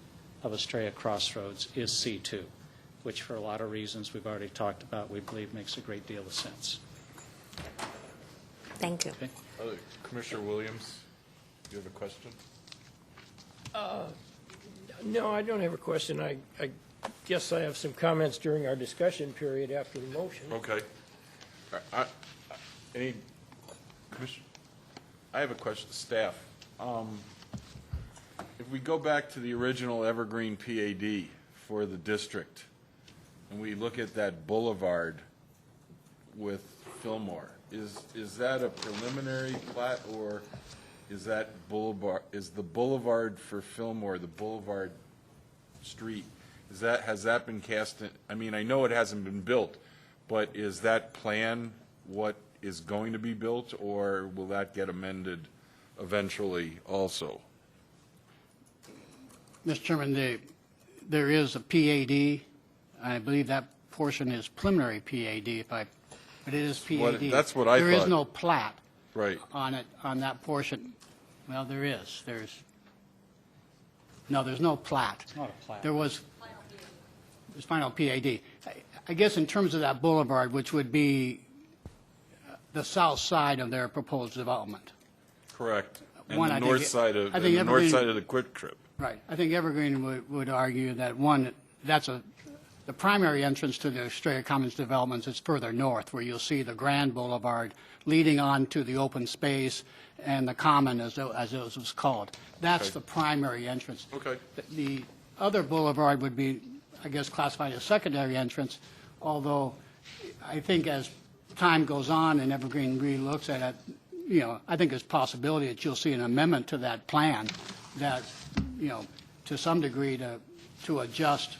of Estrella Crossroads, is C2, which for a lot of reasons we've already talked about, we believe makes a great deal of sense. Thank you. Commissioner Williams, do you have a question? No, I don't have a question. I guess I have some comments during our discussion period after the motion. Okay. Any, Commissioner, I have a question, staff. If we go back to the original Evergreen PAD for the district, and we look at that boulevard with Fillmore, is that a preliminary plat, or is that boulevard, is the boulevard for Fillmore, the boulevard street, has that been cast in, I mean, I know it hasn't been built, but is that plan what is going to be built, or will that get amended eventually also? Mr. Chairman, there is a PAD. I believe that portion is preliminary PAD, but it is PAD. That's what I There is thought. no plat Right. on it, on that portion. Well, there is. No, there's no plat. It's not a plat. There's final PAD. I guess in terms of that boulevard, which would be the south side of their proposed development. Correct. And One, the I north think- side of, I and think the north Evergreen- side of the Quick Trip. Right. I think Evergreen would argue that, one, the primary entrance to the Estrella Commons developments is further north, where you'll see the Grand Boulevard leading on to the open space and the Common, as it was called. That's Okay. the primary entrance. Okay. The other boulevard would be, I guess, classified as secondary entrance, although I think as time goes on and Evergreen re-looks at it, I think there's possibility that you'll see an amendment to that plan that, to some degree to adjust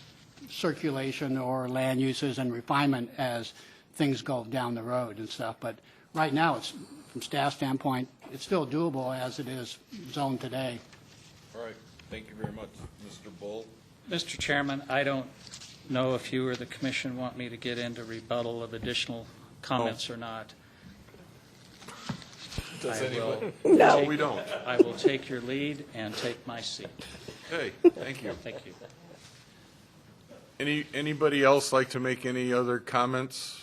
circulation or land uses and refinement as things go down the road and stuff. But right now, it's, from staff standpoint, it's still doable as it is zoned today. All right. Thank you very much. Mr. Bull? Mr. Chairman, I don't know if you or the commission want me to get into rebuttal of additional comments or not. Does I anybody? will No, take- we don't. I will take your lead and take my seat. Hey, thank you. Thank you. Anybody else like to make any other comments?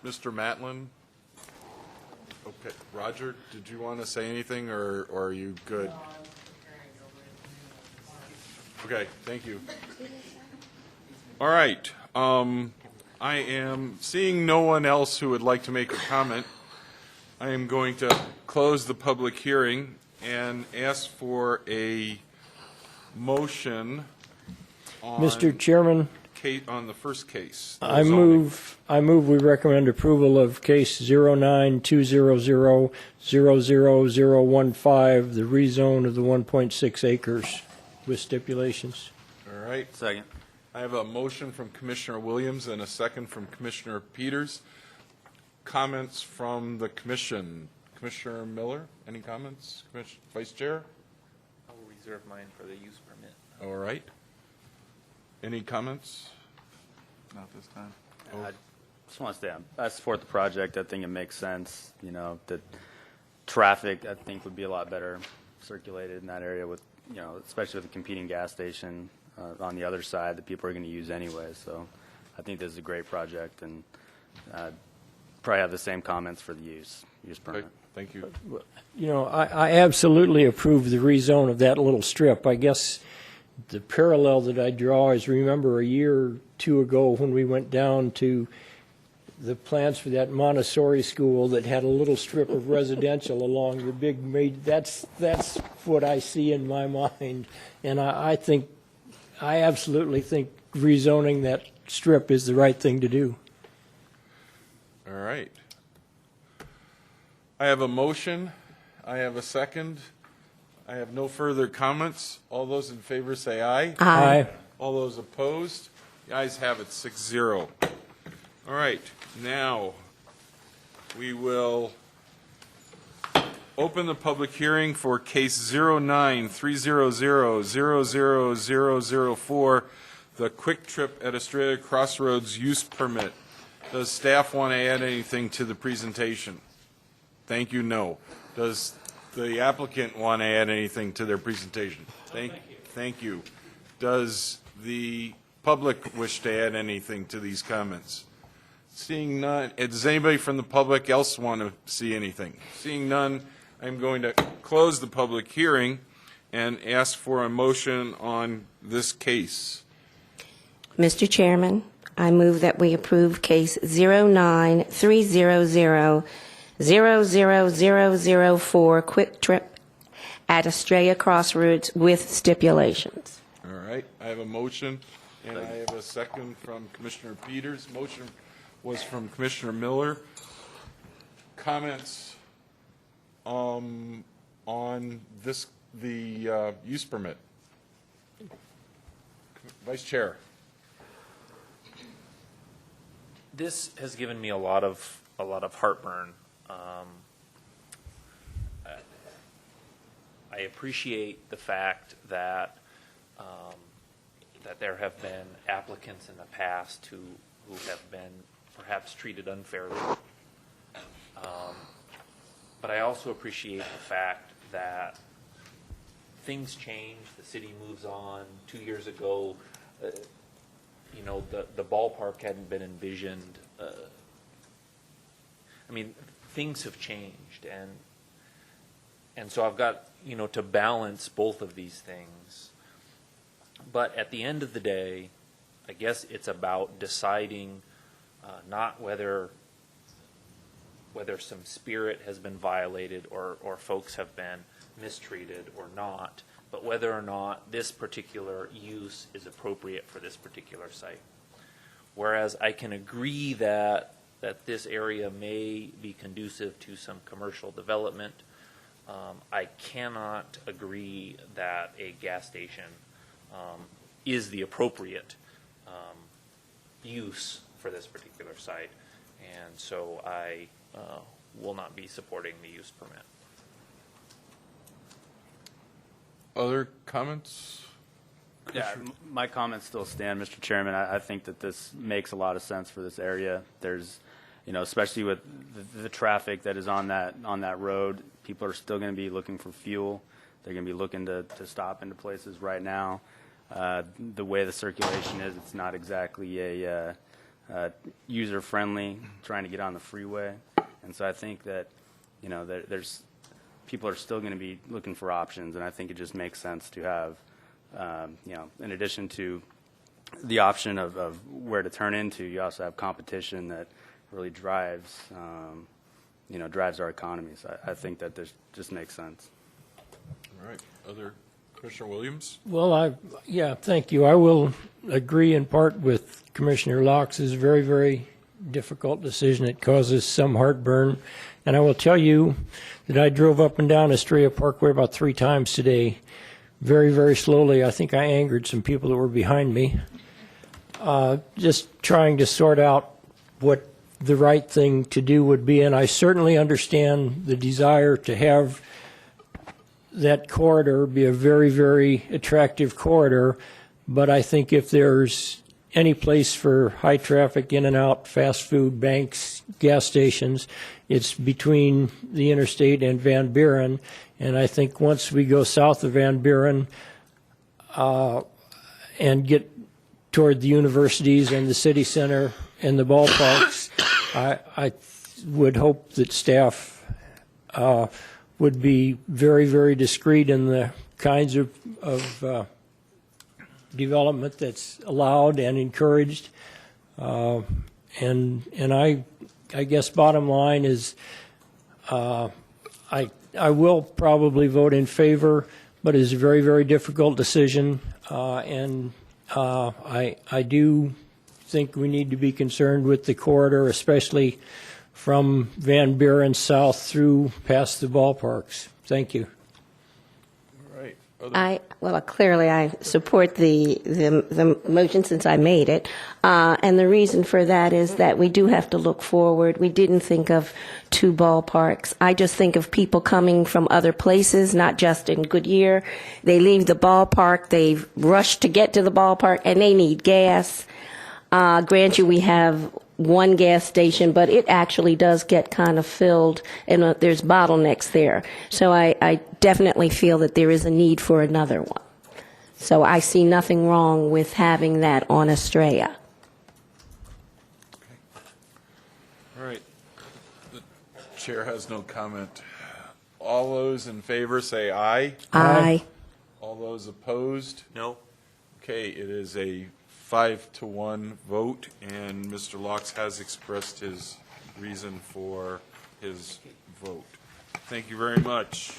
Mr. Matlin? Okay. Roger, did you want to say anything, or are you good? Okay, thank you. All right. I am seeing no one else who would like to make a comment. I am going to close the public hearing and ask for a motion on Mr. Chairman, on the first case. I zoning. move we recommend approval of case 09-200-00015, the rezone of the 1.6 acres with stipulations. All right. Second. I have a motion from Commissioner Williams and a second from Commissioner Peters. Comments from the commission. Commissioner Miller, any comments? Vice Chair? I will reserve mine for the use permit. All right. Any comments? Not this time. I just want to say I support the project. I think it makes sense. The traffic, I think, would be a lot better circulated in that area with, especially with the competing gas station on the other side that people are going to use anyway. So I think this is a great project, and probably have the same comments for the use permit. Okay, thank you. I absolutely approve the rezone of that little strip. I guess the parallel that I draw is, remember a year or two ago when we went down to the plans for that Montessori school that had a little strip of residential along the big, that's what I see in my mind. And I absolutely think rezoning that strip is the right thing to do. All right. I have a motion. I have a second. I have no further comments. All those in favor say aye. Aye. All those opposed? The ayes have it, 6-0. All right, now we will open the public hearing for case 09-300-00004, the Quick Trip at Estrella Crossroads use permit. Does staff want to add anything to the presentation? Thank you, no. Does the applicant want to add anything to their presentation? Thank you. Does the public wish to add anything to these comments? Seeing none, does anybody from the public else want to see anything? Seeing none, I'm going to close the public hearing and ask for a motion on this case. Mr. Chairman, I move that we approve case 09-300-00004 Quick Trip at Estrella Crossroads with stipulations. All right, I have a motion, and I have a second from Commissioner Peters. Motion was from Commissioner Miller. Comments on this, the use permit? Vice Chair. This has given me a lot of heartburn. I appreciate the fact that that there have been applicants in the past who have been perhaps treated unfairly. But I also appreciate the fact that things change, the city moves on. 2 years ago, you know, the ballpark hadn't been envisioned. I mean, things have changed, and so I've got, you know, to balance both of these things. But at the end of the day, I guess it's about deciding not whether some spirit has been violated or folks have been mistreated or not, but whether or not this particular use is appropriate for this particular site. Whereas I can agree that this area may be conducive to some commercial development, I cannot agree that a gas station is the appropriate use for this particular site, and so I will not be supporting the use permit. Other comments? Yeah, my comments still stand, Mr. Chairman. I think that this makes a lot of sense for this area. There's, you know, especially with the traffic that is on that road, people are still going to be looking for fuel. They're going to be looking to stop into places right now. The way the circulation is, it's not exactly a user-friendly trying to get on the freeway. And so I think that, you know, there's people are still going to be looking for options, and I think it just makes sense to have, you know, in addition to the option of where to turn into, you also have competition that really drives, you know, drives our economy. So I think that this just makes sense. All right. Other, Commissioner Williams? Well, yeah, thank you. I will agree in part with Commissioner Locke's very, very difficult decision. It causes some heartburn. And I will tell you that I drove up and down Estrella Parkway about 3 times today, very, very slowly. I think I angered some people that were behind me. Just trying to sort out what the right thing to do would be. And I certainly understand the desire to have that corridor be a very, very attractive corridor. But I think if there's any place for high traffic in and out, fast food, banks, gas stations, it's between the interstate and Van Buren. And I think once we go south of Van Buren and get toward the universities and the city center and the ballparks, I would hope that staff would be very, very discreet in the kinds of development that's allowed and encouraged. And I guess bottom line is I will probably vote in favor, but it's a very, very difficult decision. And I do think we need to be concerned with the corridor, especially from Van Buren south through past the ballparks. Thank you. All right. Clearly I support the motion since I made it. And the reason for that is that we do have to look forward. We didn't think of two ballparks. I just think of people coming from other places, not just in Goodyear. They leave the ballpark, they rush to get to the ballpark, and they need gas. Grant you, we have one gas station, but it actually does get kind of filled, and there's bottlenecks there. So I definitely feel that there is a need for another one. So I see nothing wrong with having that on Estrella. All right. The chair has no comment. All those in favor say aye. Aye. All those opposed? No? Okay, it is a 5-1 vote, and Mr. Laux has expressed his reason for his vote. Thank you very much.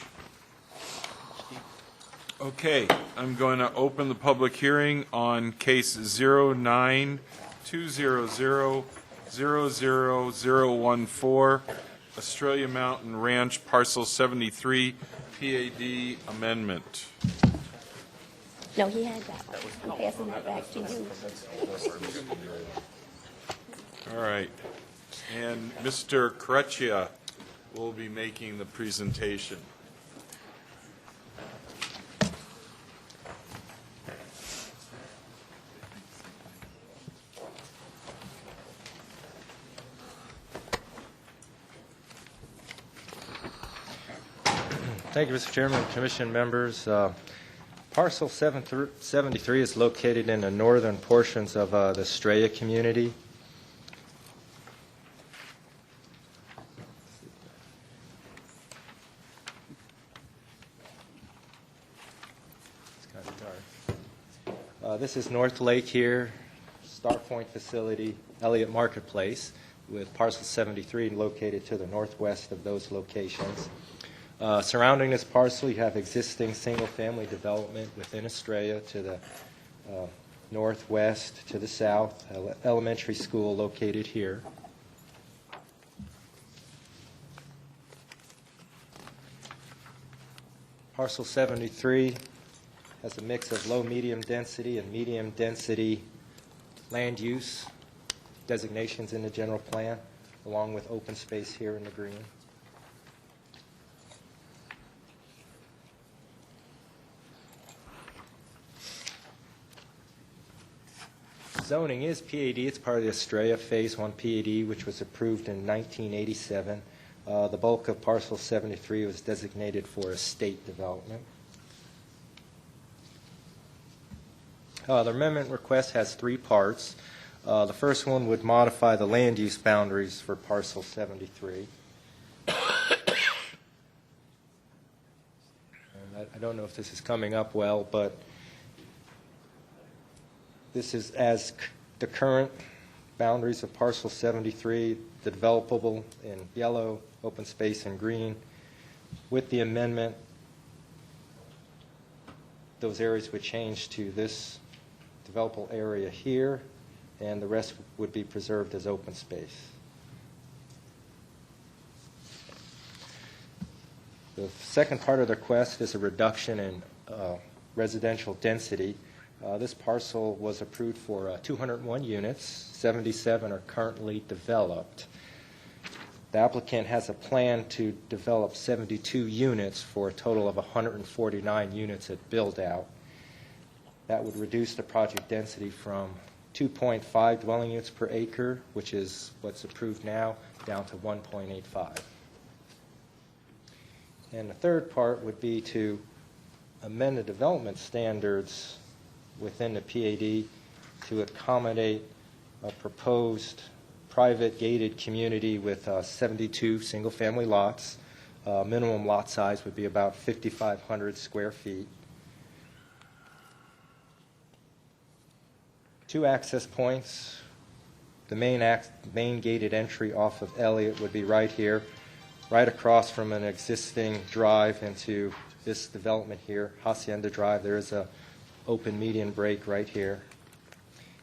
Okay, I'm going to open the public hearing on case 09-200-00014, Australia Mountain Ranch, parcel 73, PAD amendment. No, he had that one. I'm passing that back to you. All right. And Mr. Correcchia will be making the presentation. Thank you, Mr. Chairman, Commission members. Parcel 73 is located in the northern portions of the Estrella community. It's kind of dark. This is North Lake here, Star Point facility, Elliott Marketplace, with parcel 73 located to the northwest of those locations. Surrounding this parcel, you have existing single-family development within Estrella to the northwest, to the south, elementary school located here. Parcel 73 has a mix of low-medium density and medium-density land use designations in the general plan, along with open space here in the green. Zoning is PAD. It's part of the Estrella Phase 1 PAD, which was approved in 1987. The bulk of parcel 73 was designated for estate development. The amendment request has three parts. The first one would modify the land use boundaries for parcel 73. And I don't know if this is coming up well, but this is as the current boundaries of parcel 73, the developable in yellow, open space in green. With the amendment, those areas would change to this developable area here, and the rest would be preserved as open space. The second part of the request is a reduction in residential density. This parcel was approved for 201 units. 77 are currently developed. The applicant has a plan to develop 72 units for a total of 149 units at build-out. That would reduce the project density from 2.5 dwelling units per acre, which is what's approved now, down to 1.85. And the third part would be to amend the development standards within the PAD to accommodate a proposed private gated community with 72 single-family lots. Minimum lot size would be about 5,500 square feet. 2 access points. The main gated entry off of Elliott would be right here, right across from an existing drive into this development here, Hacienda Drive. There is a open median break right here,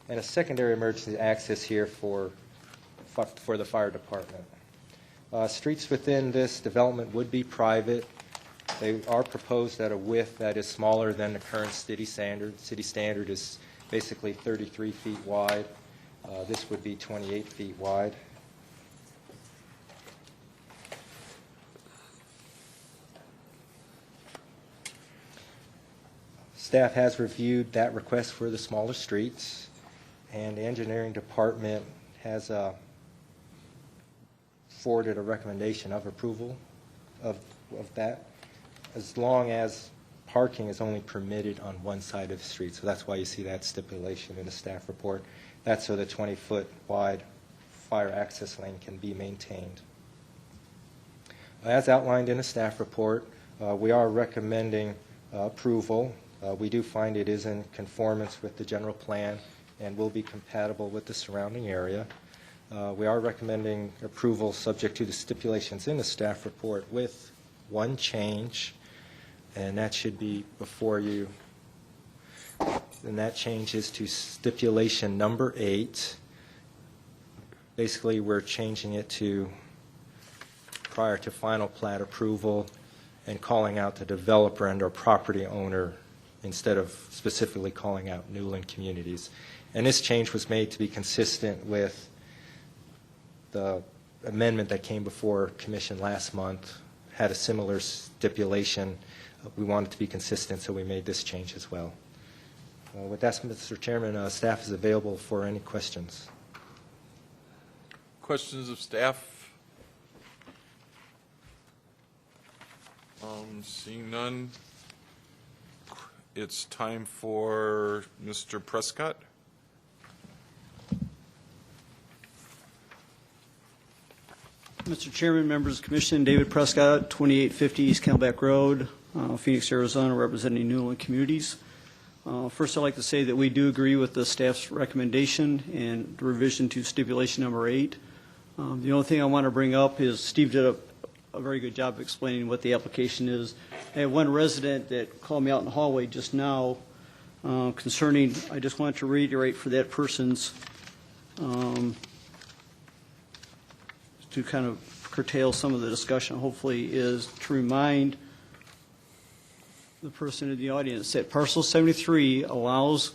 and a secondary emergency access here for the fire department. Streets within this development would be private. They are proposed at a width that is smaller than the current city standard. City standard is basically 33 feet wide. This would be 28 feet wide. Staff has reviewed that request for the smaller streets, and the engineering department has forwarded a recommendation of approval of that, as long as parking is only permitted on one side of the street. So that's why you see that stipulation in the staff report. That's so the 20-foot wide fire access lane can be maintained. As outlined in the staff report, we are recommending approval. We do find it is in conformance with the general plan and will be compatible with the surrounding area. We are recommending approval subject to the stipulations in the staff report with one change, and that should be before you. And that change is to stipulation number 8. Basically, we're changing it to prior to final plat approval and calling out the developer and/or property owner instead of specifically calling out Newland Communities. And this change was made to be consistent with the amendment that came before Commission last month, had a similar stipulation. We wanted to be consistent, so we made this change as well. With that, Mr. Chairman, staff is available for any questions. Questions of staff? Seeing none, it's time for Mr. Prescott. Mr. Chairman, members of the Commission, David Prescott, 2850 East Camelback Road, Phoenix, Arizona, representing Newland Communities. First, I'd like to say that we do agree with the staff's recommendation and the revision to stipulation number 8. The only thing I want to bring up is Steve did a very good job of explaining what the application is. I have one resident that called me out in the hallway just now concerning, I just want to reiterate for that person's, to kind of curtail some of the discussion, hopefully, is to remind the person in the audience that parcel 73 allows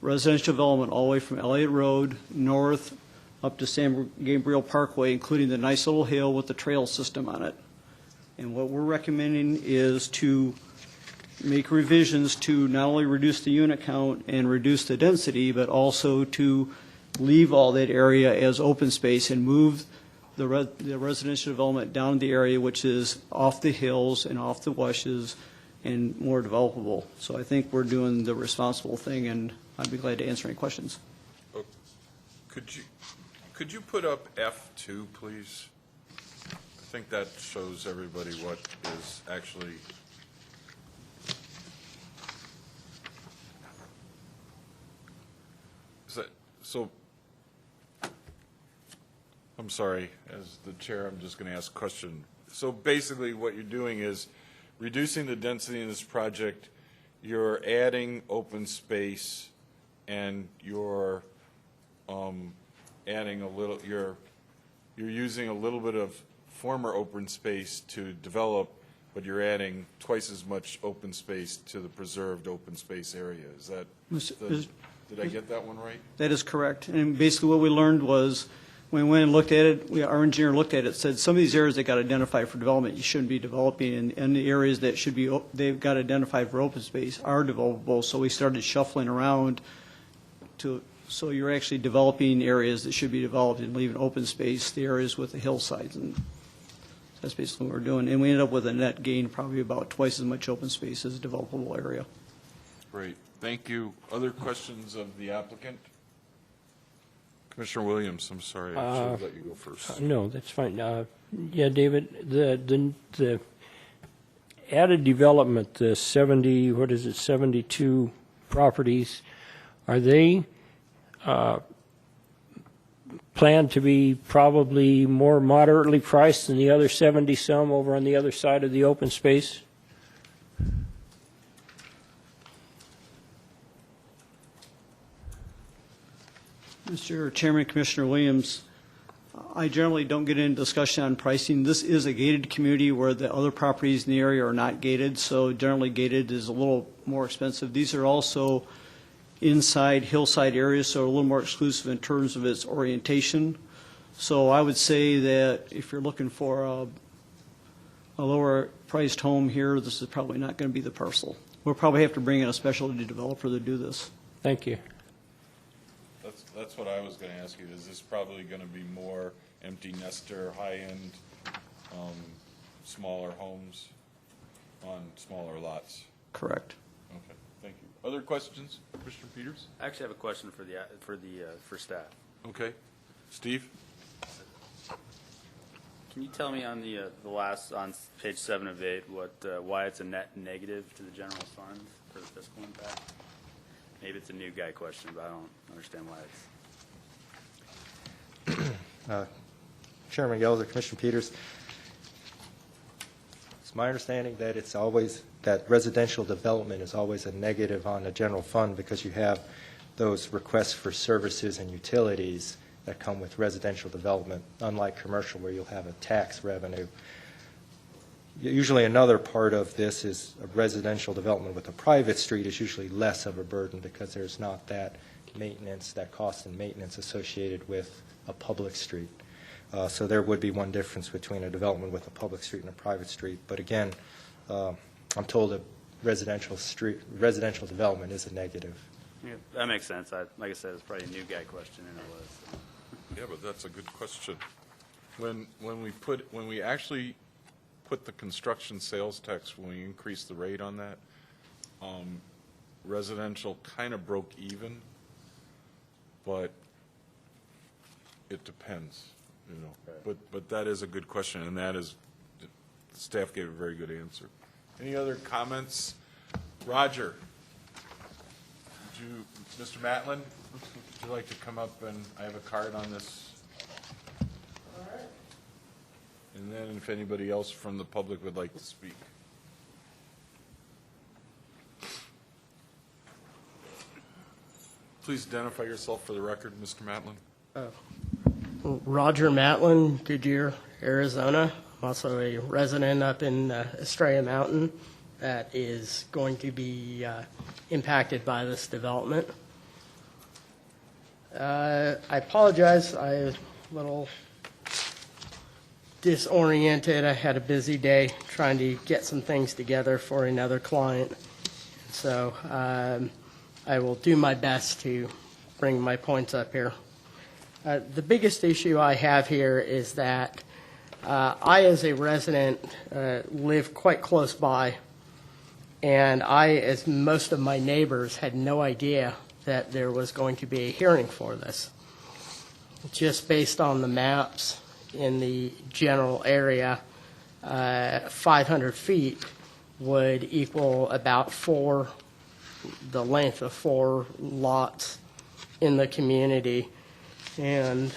residential development all the way from Elliott Road north up to San Gabriel Parkway, including the nice little hill with the trail system on it. And what we're recommending is to make revisions to not only reduce the unit count and reduce the density, but also to leave all that area as open space and move the residential development down the area which is off the hills and off the washes and more developable. So I think we're doing the responsible thing, and I'd be glad to answer any questions. Could you put up F2, please? I think that shows everybody what is actually. So, I'm sorry, as the chair, I'm just going to ask a question. So basically what you're doing is reducing the density in this project, you're adding open space, and you're adding a little, you're using a little bit of former open space to develop, but you're adding twice as much open space to the preserved open space area. Is that, did I get that one right? That is correct. And basically what we learned was when we went and looked at it, our engineer looked at it, said some of these areas that got identified for development you shouldn't be developing, and the areas that should be, they've got identified for open space are developable. So we started shuffling around to, so you're actually developing areas that should be developed and leaving open space the areas with the hillsides. And that's basically what we're doing. And we ended up with a net gain probably about twice as much open space as a developable area. Great. Thank you. Other questions of the applicant? Commissioner Williams, I'm sorry, I should have let you go first. No, that's fine. Yeah, David, the added development, the 70, what is it, 72 properties, are they planned to be probably more moderately priced than the other 70-some over on the other side of the open space? Mr. Chairman, Commissioner Williams, I generally don't get into discussion on pricing. This is a gated community where the other properties in the area are not gated, so generally gated is a little more expensive. These are also inside hillside areas, so a little more exclusive in terms of its orientation. So I would say that if you're looking for a lower priced home here, this is probably not going to be the parcel. We'll probably have to bring in a specialty developer to do this. Thank you. That's what I was going to ask you. Is this probably going to be more empty nester, high-end, smaller homes on smaller lots? Correct. Okay, thank you. Other questions, Commissioner Peters? I actually have a question for staff. Okay. Steve? Can you tell me on the last, on page 7 of 8, why it's a net negative to the general fund for the fiscal impact? Maybe it's a new guy question, but I don't understand why it's. Chairman Gelser, Commissioner Peters, it's my understanding that it's always, that residential development is always a negative on the general fund because you have those requests for services and utilities that come with residential development, unlike commercial where you'll have a tax revenue. Usually another part of this is a residential development with a private street is usually less of a burden because there's not that maintenance, that cost and maintenance associated with a public street. So there would be one difference between a development with a public street and a private street. But again, I'm told that residential development is a negative. Yeah, that makes sense. Like I said, it's probably a new guy question, and it was. Yeah, but that's a good question. When we actually put the construction sales tax, when we increased the rate on that, residential kind of broke even, but it depends, you know. Right. But that is a good question, and that is, the staff gave a very good answer. Any other comments? Roger, Mr. Matlin, would you like to come up, and I have a card on this. All right. And then if anybody else from the public would like to speak. Please identify yourself for the record, Mr. Matlin. Roger Matlin, Goodyear, Arizona. I'm also a resident up in Estrella Mountain that is going to be impacted by this development. I apologize. I'm a little disoriented. I had a busy day trying to get some things together for another client. So I will do my best to bring my points up here. The biggest issue I have here is that I, as a resident, live quite close by, and I, as most of my neighbors, had no idea that there was going to be a hearing for this. Just based on the maps in the general area, 500 feet would equal about the length of 4 lots in the community. And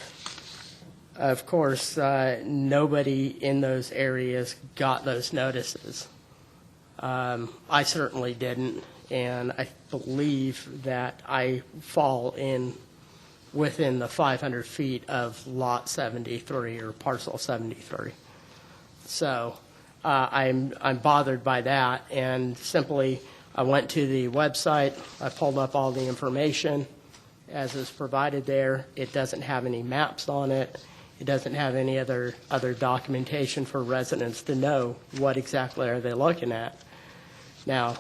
of course, nobody in those areas got those notices. I certainly didn't, and I believe that I fall within the 500 feet of Lot 73 or Parcel 73. So I'm bothered by that, and simply I went to the website, I pulled up all the information as is provided there. It doesn't have any maps on it. It doesn't have any other documentation for residents to know what exactly are they looking at. Now,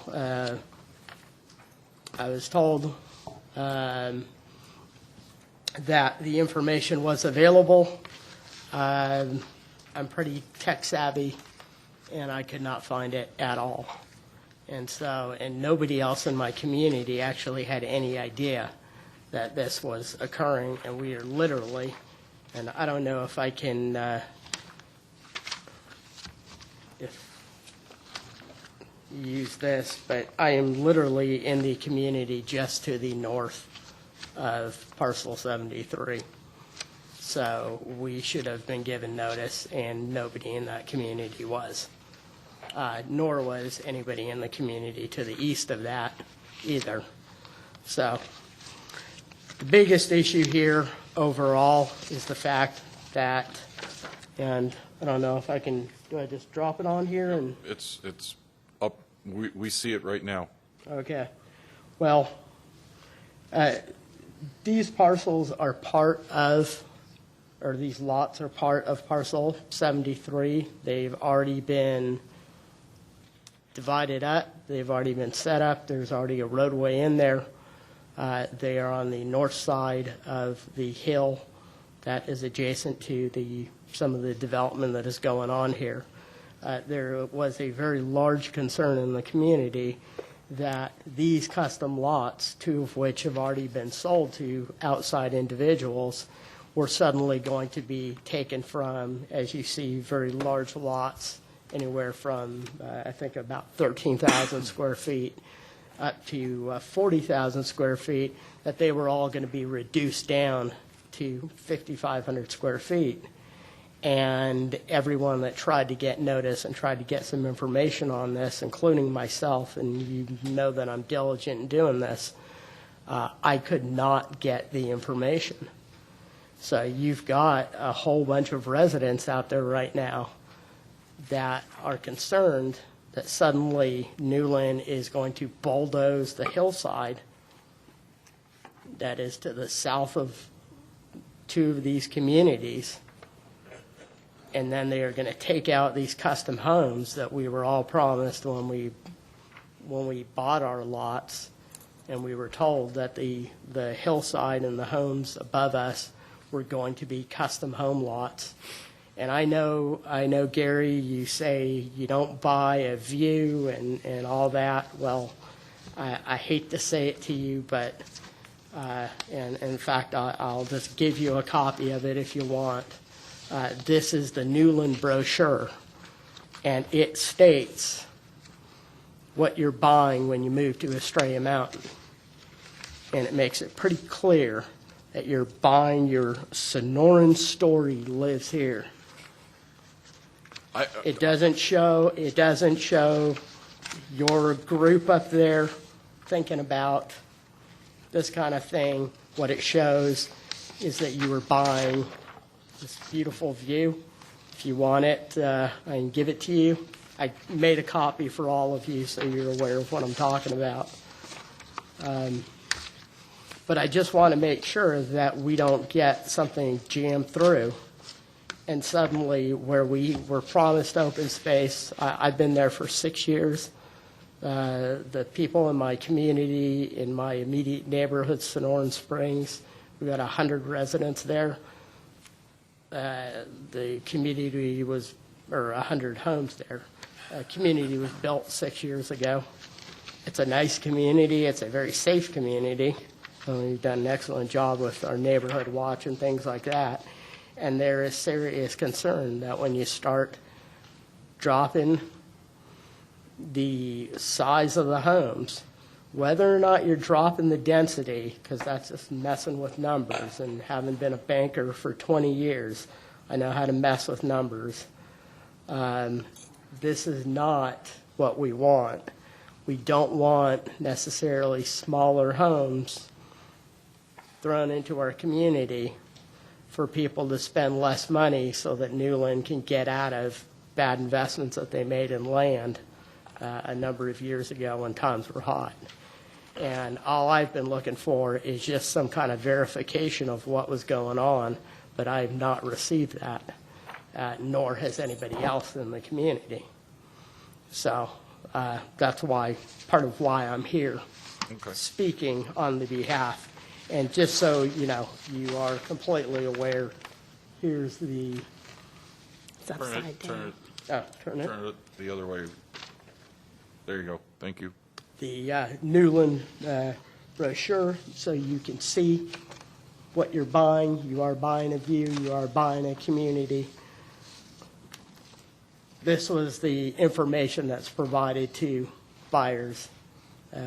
I was told that the information was available. I'm pretty tech savvy, and I could not find it at all. And nobody else in my community actually had any idea that this was occurring, and we are literally, and I don't know if I can use this, but I am literally in the community just to the north of Parcel 73. So we should have been given notice, and nobody in that community was. Nor was anybody in the community to the east of that either. So the biggest issue here overall is the fact that, and I don't know if I can, do I just drop it on here and? It's up, we see it right now. Okay. Well, these parcels are part of, or these lots are part of parcel 73. They've already been divided up. They've already been set up. There's already a roadway in there. They are on the north side of the hill that is adjacent to some of the development that is going on here. There was a very large concern in the community that these custom lots, 2 of which have already been sold to outside individuals, were suddenly going to be taken from, as you see, very large lots, anywhere from, I think, about 13,000 square feet up to 40,000 square feet, that they were all going to be reduced down to 5,500 square feet. And everyone that tried to get notice and tried to get some information on this, including myself, and you know that I'm diligent in doing this, I could not get the information. So you've got a whole bunch of residents out there right now that are concerned that suddenly Newland is going to bulldoze the hillside that is to the south of 2 of these communities. And then they are going to take out these custom homes that we were all promised when we bought our lots, and we were told that the hillside and the homes above us were going to be custom home lots. And I know, Gary, you say you don't buy a view and all that. Well, I hate to say it to you, but, and in fact, I'll just give you a copy of it if you want. This is the Newland brochure, and it states what you're buying when you move to Estrella Mountain. And it makes it pretty clear that you're buying your Sonoran story lives here. It doesn't show your group up there thinking about this kind of thing. What it shows is that you were buying this beautiful view. If you want it, I can give it to you. I made a copy for all of you so you're aware of what I'm talking about. But I just want to make sure that we don't get something jammed through. And suddenly, where we were promised open space, I've been there for 6 years. The people in my community, in my immediate neighborhood, Sonoran Springs, we've got 100 residents there. The community was, or 100 homes there. Community was built 6 years ago. It's a nice community. It's a very safe community. We've done an excellent job with our neighborhood watch and things like that. And there is serious concern that when you start dropping the size of the homes, whether or not you're dropping the density, because that's just messing with numbers, and having been a banker for 20 years, I know how to mess with numbers. This is not what we want. We don't want necessarily smaller homes thrown into our community for people to spend less money so that Newland can get out of bad investments that they made in land a number of years ago when times were hot. And all I've been looking for is just some kind of verification of what was going on, but I have not received that, nor has anybody else in the community. So that's why, part of why I'm here, speaking on the behalf. And just so you know, you are completely aware, here's the, It's upside down. turn it. Turn it the other way. There you go. Thank you. The Newland brochure, so you can see what you're buying. You are buying a view. You are buying a community. This was the information that's provided to buyers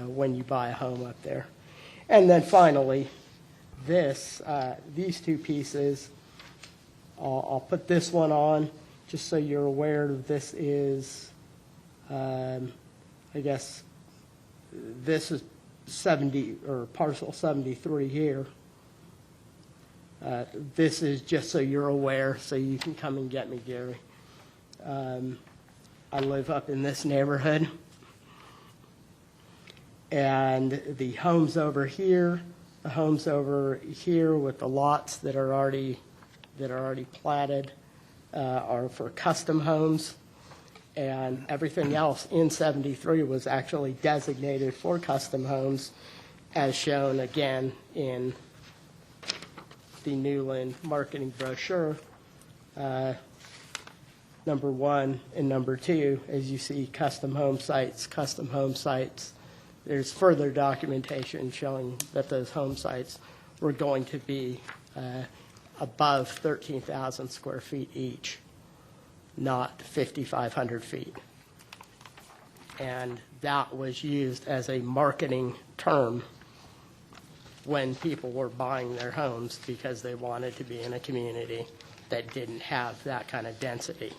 when you buy a home up there. And then finally, these 2 pieces, I'll put this one on just so you're aware this is, I guess, this is 70 or parcel 73 here. This is just so you're aware, so you can come and get me, Gary. I live up in this neighborhood, and the homes over here with the lots that are already platted are for custom homes, and everything else in 73 was actually designated for custom homes, as shown again in the Newland marketing brochure. Number 1 and number 2, as you see, custom home sites. There's further documentation showing that those home sites were going to be above 13,000 square feet each, not 5,500 feet. And that was used as a marketing term when people were buying their homes because they wanted to be in a community that didn't have that kind of density.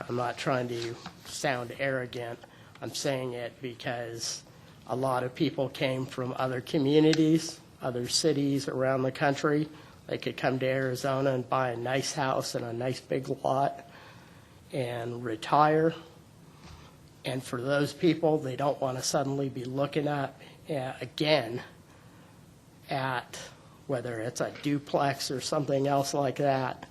I'm not trying to sound arrogant. I'm saying it because a lot of people came from other communities, other cities around the country. They could come to Arizona and buy a nice house and a nice big lot and retire. And for those people, they don't want to suddenly be looking up again at whether it's a duplex or something else like that,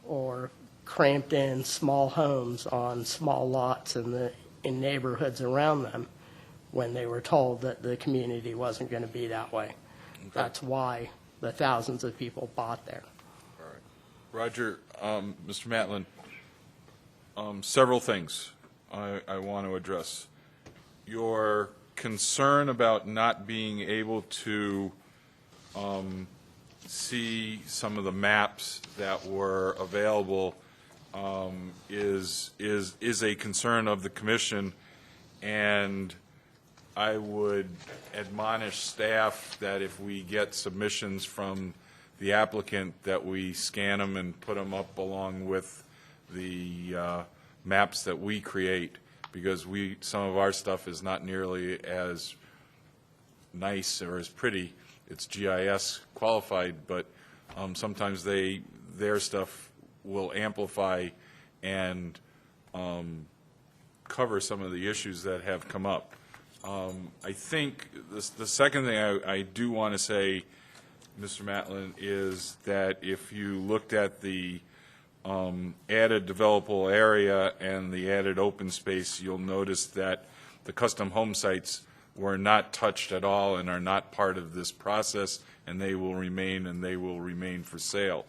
or cramped in small homes on small lots in neighborhoods around them when they were told that the community wasn't going to be that way. Okay. That's why the thousands of people bought there. All right. Roger, Mr. Matlin, several things I want to address. Your concern about not being able to see some of the maps that were available is a concern of the commission, and I would admonish staff that if we get submissions from the applicant, that we scan them and put them up along with the maps that we create, because some of our stuff is not nearly as nice or as pretty. It's GIS qualified, but sometimes their stuff will amplify and cover some of the issues that have come up. I think the second thing I do want to say, Mr. Matlin, is that if you looked at the added developable area and the added open space, you'll notice that the custom home sites were not touched at all and are not part of this process, and they will remain for sale.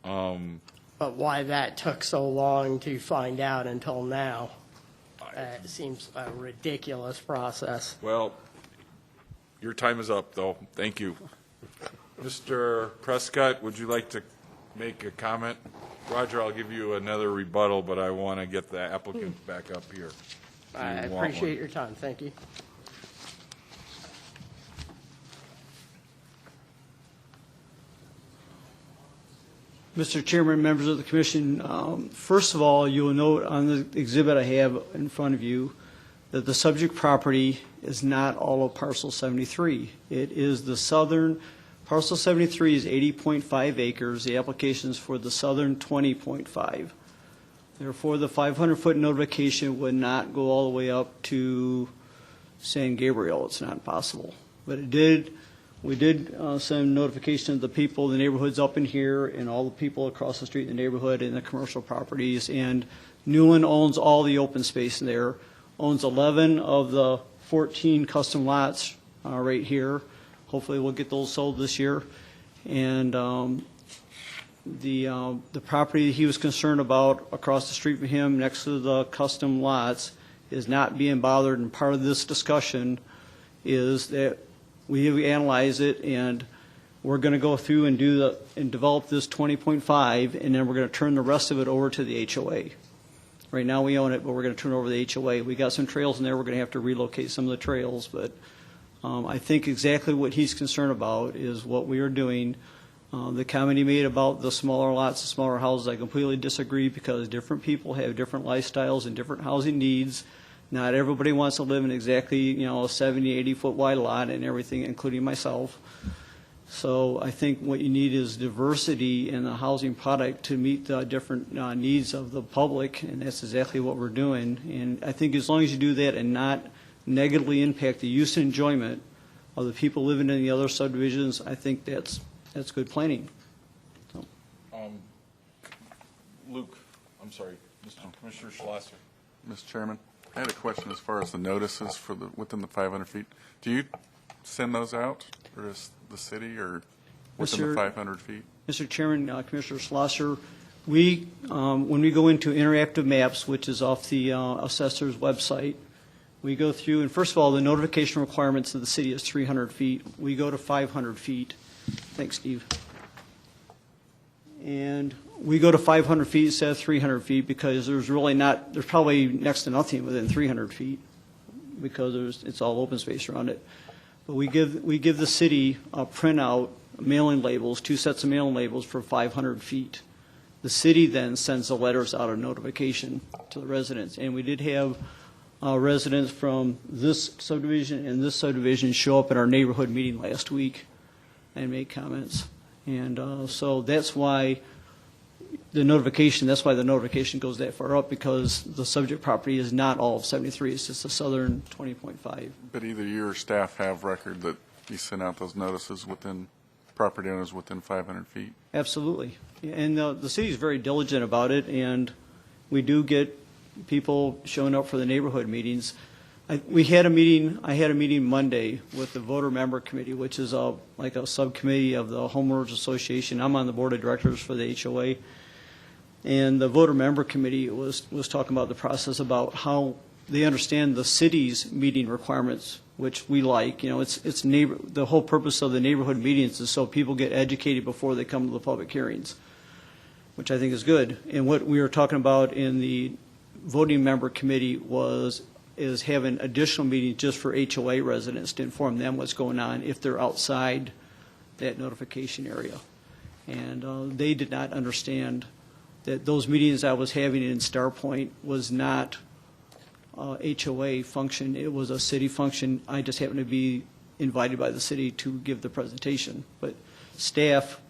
But why that took so long to find out until now, it seems a ridiculous process. Well, your time is up, though. Thank you. Mr. Prescott, would you like to make a comment? Roger, I'll give you another rebuttal, but I want to get the applicant back up here. I appreciate your time. Thank you. Mr. Chairman, members of the commission, first of all, you will note on the exhibit I have in front of you that the subject property is not all of parcel 73. It is the southern, parcel 73 is 80.5 acres. The application is for the southern 20.5. Therefore, the 500-foot notification would not go all the way up to San Gabriel. It's not possible. But it did. We did send notification to the people, the neighborhoods up in here, and all the people across the street in the neighborhood and the commercial properties. And Newland owns all the open space in there, owns 11 of the 14 custom lots right here. Hopefully we'll get those sold this year. And the property he was concerned about across the street from him next to the custom lots is not being bothered. And part of this discussion is that we analyze it, and we're going to go through and develop this 20.5, and then we're going to turn the rest of it over to the HOA. Right now we own it, but we're going to turn it over to the HOA. We got some trails in there. We're going to have to relocate some of the trails, but I think exactly what he's concerned about is what we are doing. The comment he made about the smaller lots, the smaller houses, I completely disagree, because different people have different lifestyles and different housing needs. Not everybody wants to live in exactly, a 70, 80-foot wide lot and everything, including myself. So I think what you need is diversity in the housing product to meet the different needs of the public, and that's exactly what we're doing. And I think as long as you do that and not negatively impact the use and enjoyment of the people living in the other subdivisions, I think that's good planning. So. Luke, I'm sorry, Commissioner Schlosser. Mr. Chairman, I had a question as far as the notices for within the 500 feet. Do you send those out, or is the city, or within the 500 feet? Mr. Chairman, Commissioner Schlosser, we, when we go into interactive maps, which is off the assessor's website, we go through, and first of all, the notification requirements of the city is 300 feet. We go to 500 feet. Thanks, Steve. And we go to 500 feet instead of 300 feet because there's probably next to nothing within 300 feet because it's all open space around it. But we give the city a printout, mailing labels, 2 sets of mailing labels for 500 feet. The city then sends the letters out of notification to the residents. And we did have residents from this subdivision and this subdivision show up at our neighborhood meeting last week and make comments. And so that's why the notification goes that far up, because the subject property is not all of 73, it's just the southern 20.5. But either you or staff have record that you sent out those notices within property owners within 500 feet? Absolutely. And the city's very diligent about it, and we do get people showing up for the neighborhood meetings. I had a meeting Monday with the voter member committee, which is like a subcommittee of the homeowners association. I'm on the board of directors for the HOA. And the voter member committee was talking about the process, about how they understand the city's meeting requirements, which we like. You know, the whole purpose of the neighborhood meetings is so people get educated before they come to the public hearings, which I think is good. And what we were talking about in the voting member committee is having additional meetings just for HOA residents to inform them what's going on if they're outside that notification area. And they did not understand that those meetings I was having in Star Point was not HOA function, it was a city function. I just happened to be invited by the city to give the presentation. But staff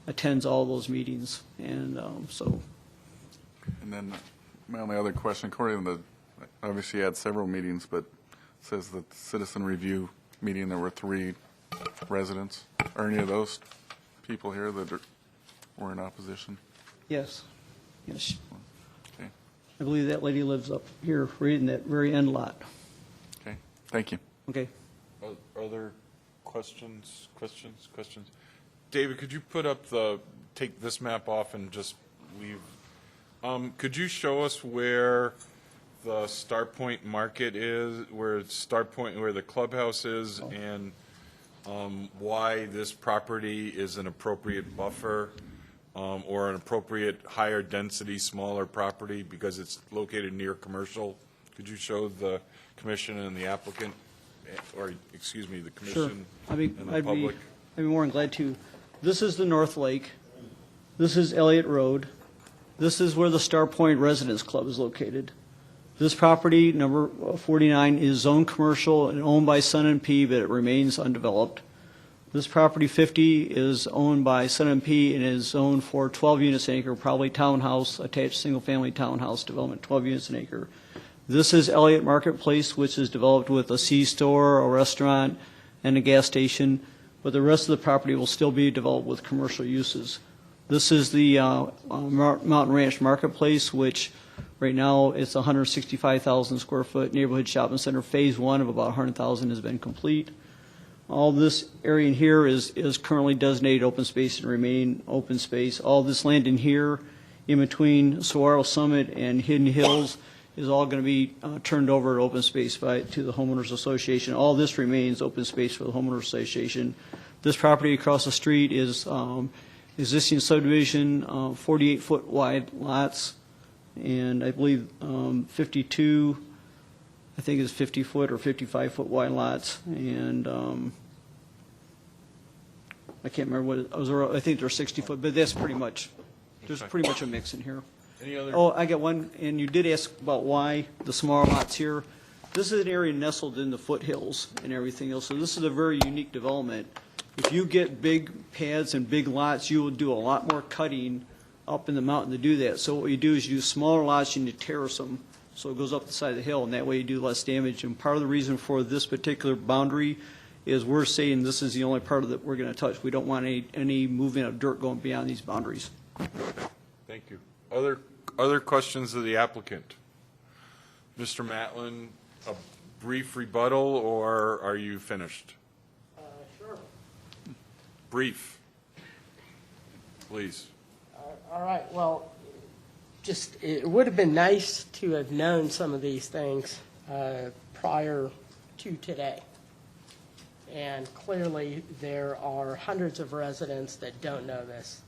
attends all those meetings, and so. And then my only other question, according to obviously you had several meetings, but it says that the citizen review meeting, there were 3 residents. Are any of those people here that were in opposition? Yes. Yes. Okay. I believe that lady lives up here, right in that very end lot. Okay. Thank you. Okay. Are there questions? David, could you take this map off and just leave? Could you show us where the Star Point Market is, where the clubhouse is, and why this property is an appropriate buffer or an appropriate higher density, smaller property because it's located near commercial? Could you show the commission and the applicant, or excuse me, the commission and the public? I'd be more than glad to. This is the North Lake. This is Elliott Road. This is where the Star Point Residence Club is located. This property, number 49, is zoned commercial and owned by Sun and P, but it remains undeveloped. This property 50 is owned by Sun and P and is zoned for 12 units an acre, probably townhouse, attached single-family townhouse development, 12 units an acre. This is Elliott Marketplace, which is developed with a C-store, a restaurant, and a gas station, but the rest of the property will still be developed with commercial uses. This is the Mountain Ranch Marketplace, which right now it's 165,000 square foot neighborhood shopping center. Phase 1 of about 100,000 has been complete. All this area in here is currently designated open space and remain open space. All this land in here, in between Saguaro Summit and Hidden Hills, is all going to be turned over to open space to the homeowners association. All this remains open space for the homeowners association. This property across the street is existing subdivision, 48-foot wide lots, and I believe 52, I think is 50-foot or 55-foot wide lots, and I can't remember what it was. I think they're 60-foot, but that's pretty much, there's pretty much a mix in here. Any other? Oh, I got one, and you did ask about why the smaller lots here. This is an area nestled in the foothills and everything else, so this is a very unique development If you get big pads and big lots, you will do a lot more cutting up in the mountain to do that. So what you do is you use smaller lots and you terrace them, so it goes up the side of the hill, and that way you do less damage. And part of the reason for this particular boundary is we're saying this is the only part of it we're going to touch. We don't want any movement of dirt going beyond these boundaries. Thank you. Other questions of the applicant? Mr. Matlin, a brief rebuttal, or are you finished? Sure. Brief, please. All right, well, just, it would have been nice to have known some of these things prior to today. And clearly, there are hundreds of residents that don't know this.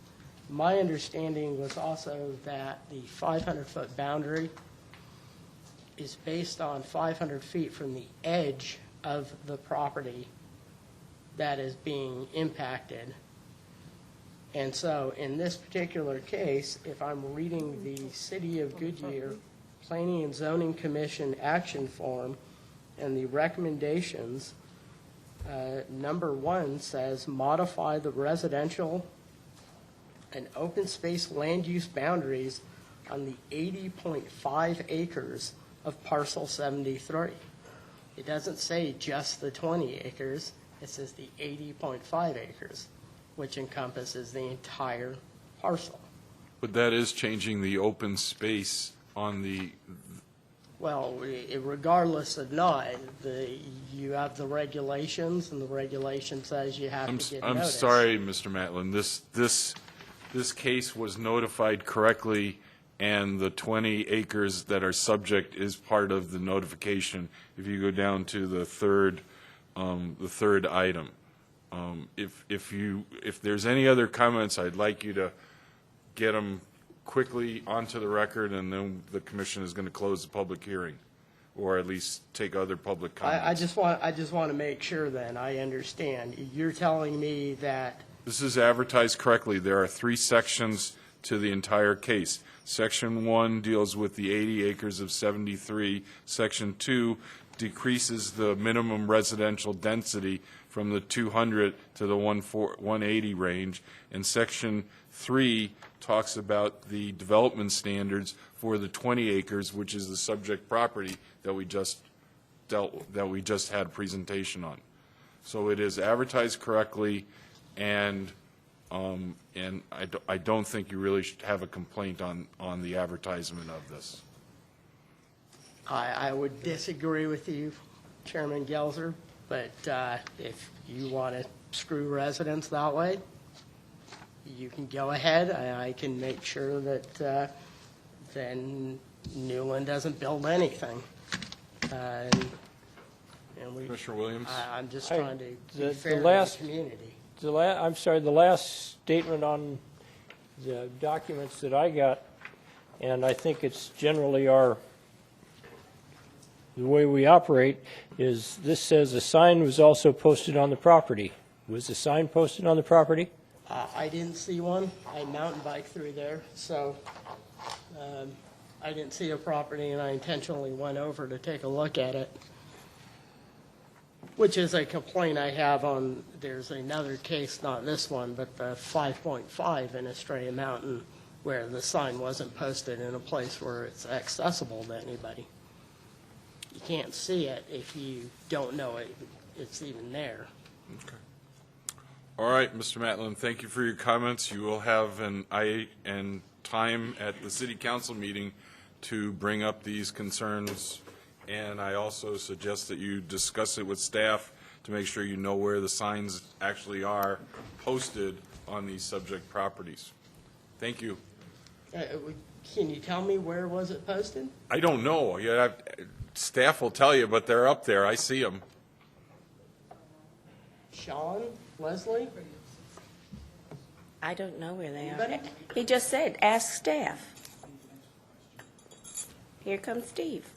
My understanding was also that the 500-foot boundary is based on 500 feet from the edge of the property that is being impacted. And so in this particular case, if I'm reading the City of Goodyear Planning and Zoning Commission action form and the recommendations, number 1 says modify the residential and open space land use boundaries on the 80.5 acres of parcel 73. It doesn't say just the 20 acres, it says the 80.5 acres, which encompasses the entire parcel. But that is changing the open space on the, Well, regardless of not, you have the regulations, and the regulation says you have to get I'm notice. sorry, Mr. Matlin, this case was notified correctly, and the 20 acres that are subject is part of the notification. If you go down to the third item. If there's any other comments, I'd like you to get them quickly onto the record, and then the commission is going to close the public hearing, or at least take other public comments. I just want to make sure then I understand. You're telling me that This is advertised correctly. There are 3 sections to the entire case. Section 1 deals with the 80 acres of 73. Section 2 decreases the minimum residential density from the 200 to the 180 range. And Section 3 talks about the development standards for the 20 acres, which is the subject property that we just had a presentation on. So it is advertised correctly, and I don't think you really should have a complaint on the advertisement of this. I would disagree with you, Chairman Gelser, but if you want to screw residents that way, you can go ahead. I can make sure that then Newland doesn't build anything. And we, Commissioner Williams? I'm just trying to be the fair to last- the community. I'm sorry, the last statement on the documents that I got, and I think it's generally the way we operate, is this says a sign was also posted on the property. Was the sign posted on the property? I didn't see one. I mountain bike through there, so I didn't see a property, and I intentionally went over to take a look at it, which is a complaint I have on, there's another case, not this one, but the 5.5 in Estrella Mountain, where the sign wasn't posted in a place where it's accessible to anybody. You can't see it if you don't know it's even there. Okay. All right, Mr. Matlin, thank you for your comments. You will have time at the city council meeting to bring up these concerns, and I also suggest that you discuss it with staff to make sure you know where the signs actually are posted on these subject properties. Thank you. Can you tell me where was it posted? I don't know. Staff will tell you, but they're up there. I see them. Sean? Leslie? I don't know where they Anybody? are. He just said, ask staff. Here comes Steve.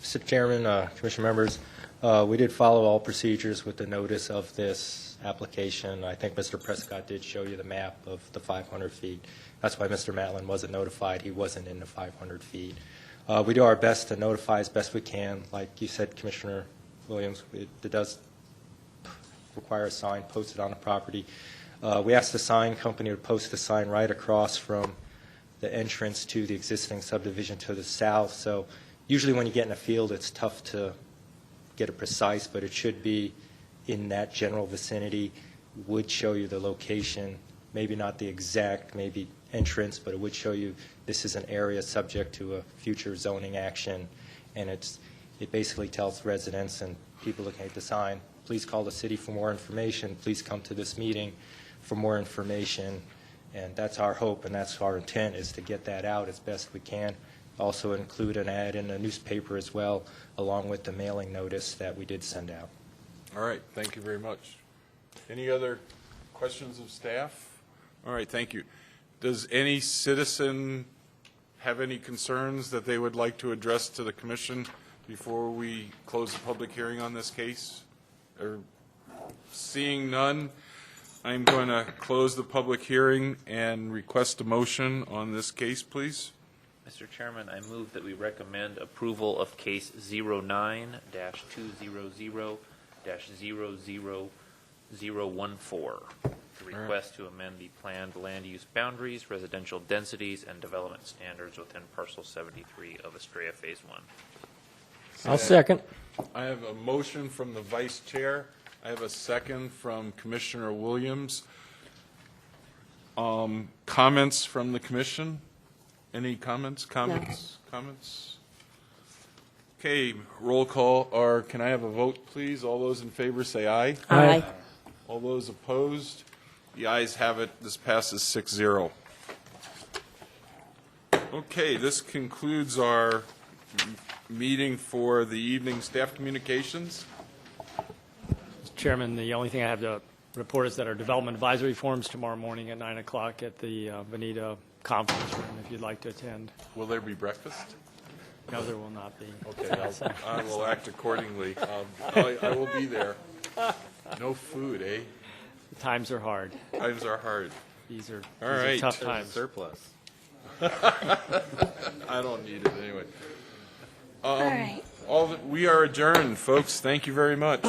Mr. Chairman, Commission members, we did follow all procedures with the notice of this application. I think Mr. Prescott did show you the map of the 500 feet. That's why Mr. Matlin wasn't notified. He wasn't in the 500 feet. We do our best to notify as best we can. Like you said, Commissioner Williams, it does require a sign posted on the property. We asked the sign company to post the sign right across from the entrance to the existing subdivision to the south. So usually when you get in a field, it's tough to get it precise, but it should be in that general vicinity, would show you the location, maybe not the exact, maybe entrance, but it would show you this is an area subject to a future zoning action, and it basically tells residents and people looking at the sign, please call the city for more information, please come to this meeting for more information, and that's our hope and that's our intent, is to get that out as best we can. Also include an ad in the newspaper as well, along with the mailing notice that we did send out. All right, thank you very much. Any other questions of staff? All right, thank you. Does any citizen have any concerns that they would like to address to the commission before we close the public hearing on this case? Or seeing none, I'm going to close the public hearing and request a motion on this case, please. Mr. Chairman, I move that we recommend approval of case 09-200-00014, the request to amend the planned land use boundaries, residential densities, and development standards within parcel 73 of Estrella Phase 1. I'll second. I have a motion from the vice chair. I have a second from Commissioner Williams. Comments from the commission? Any comments? Comments? Okay, roll call, or can I have a vote, please? All those in favor say aye. Aye. All those opposed? The ayes have it. This passes 6-0. Okay, this concludes our meeting for the evening. Staff communications? Mr. Chairman, the only thing I have to report is that our development advisory forums tomorrow morning at 9 o'clock at the Bonita Conference Room, if you'd like to attend. Will there be breakfast? No, there will not be. Okay, I will act accordingly. I will be there. No food, eh? The times are hard. Times are hard. These are All right. tough times. Surplus. I don't need it anyway. All right. We are adjourned, folks. Thank you very much.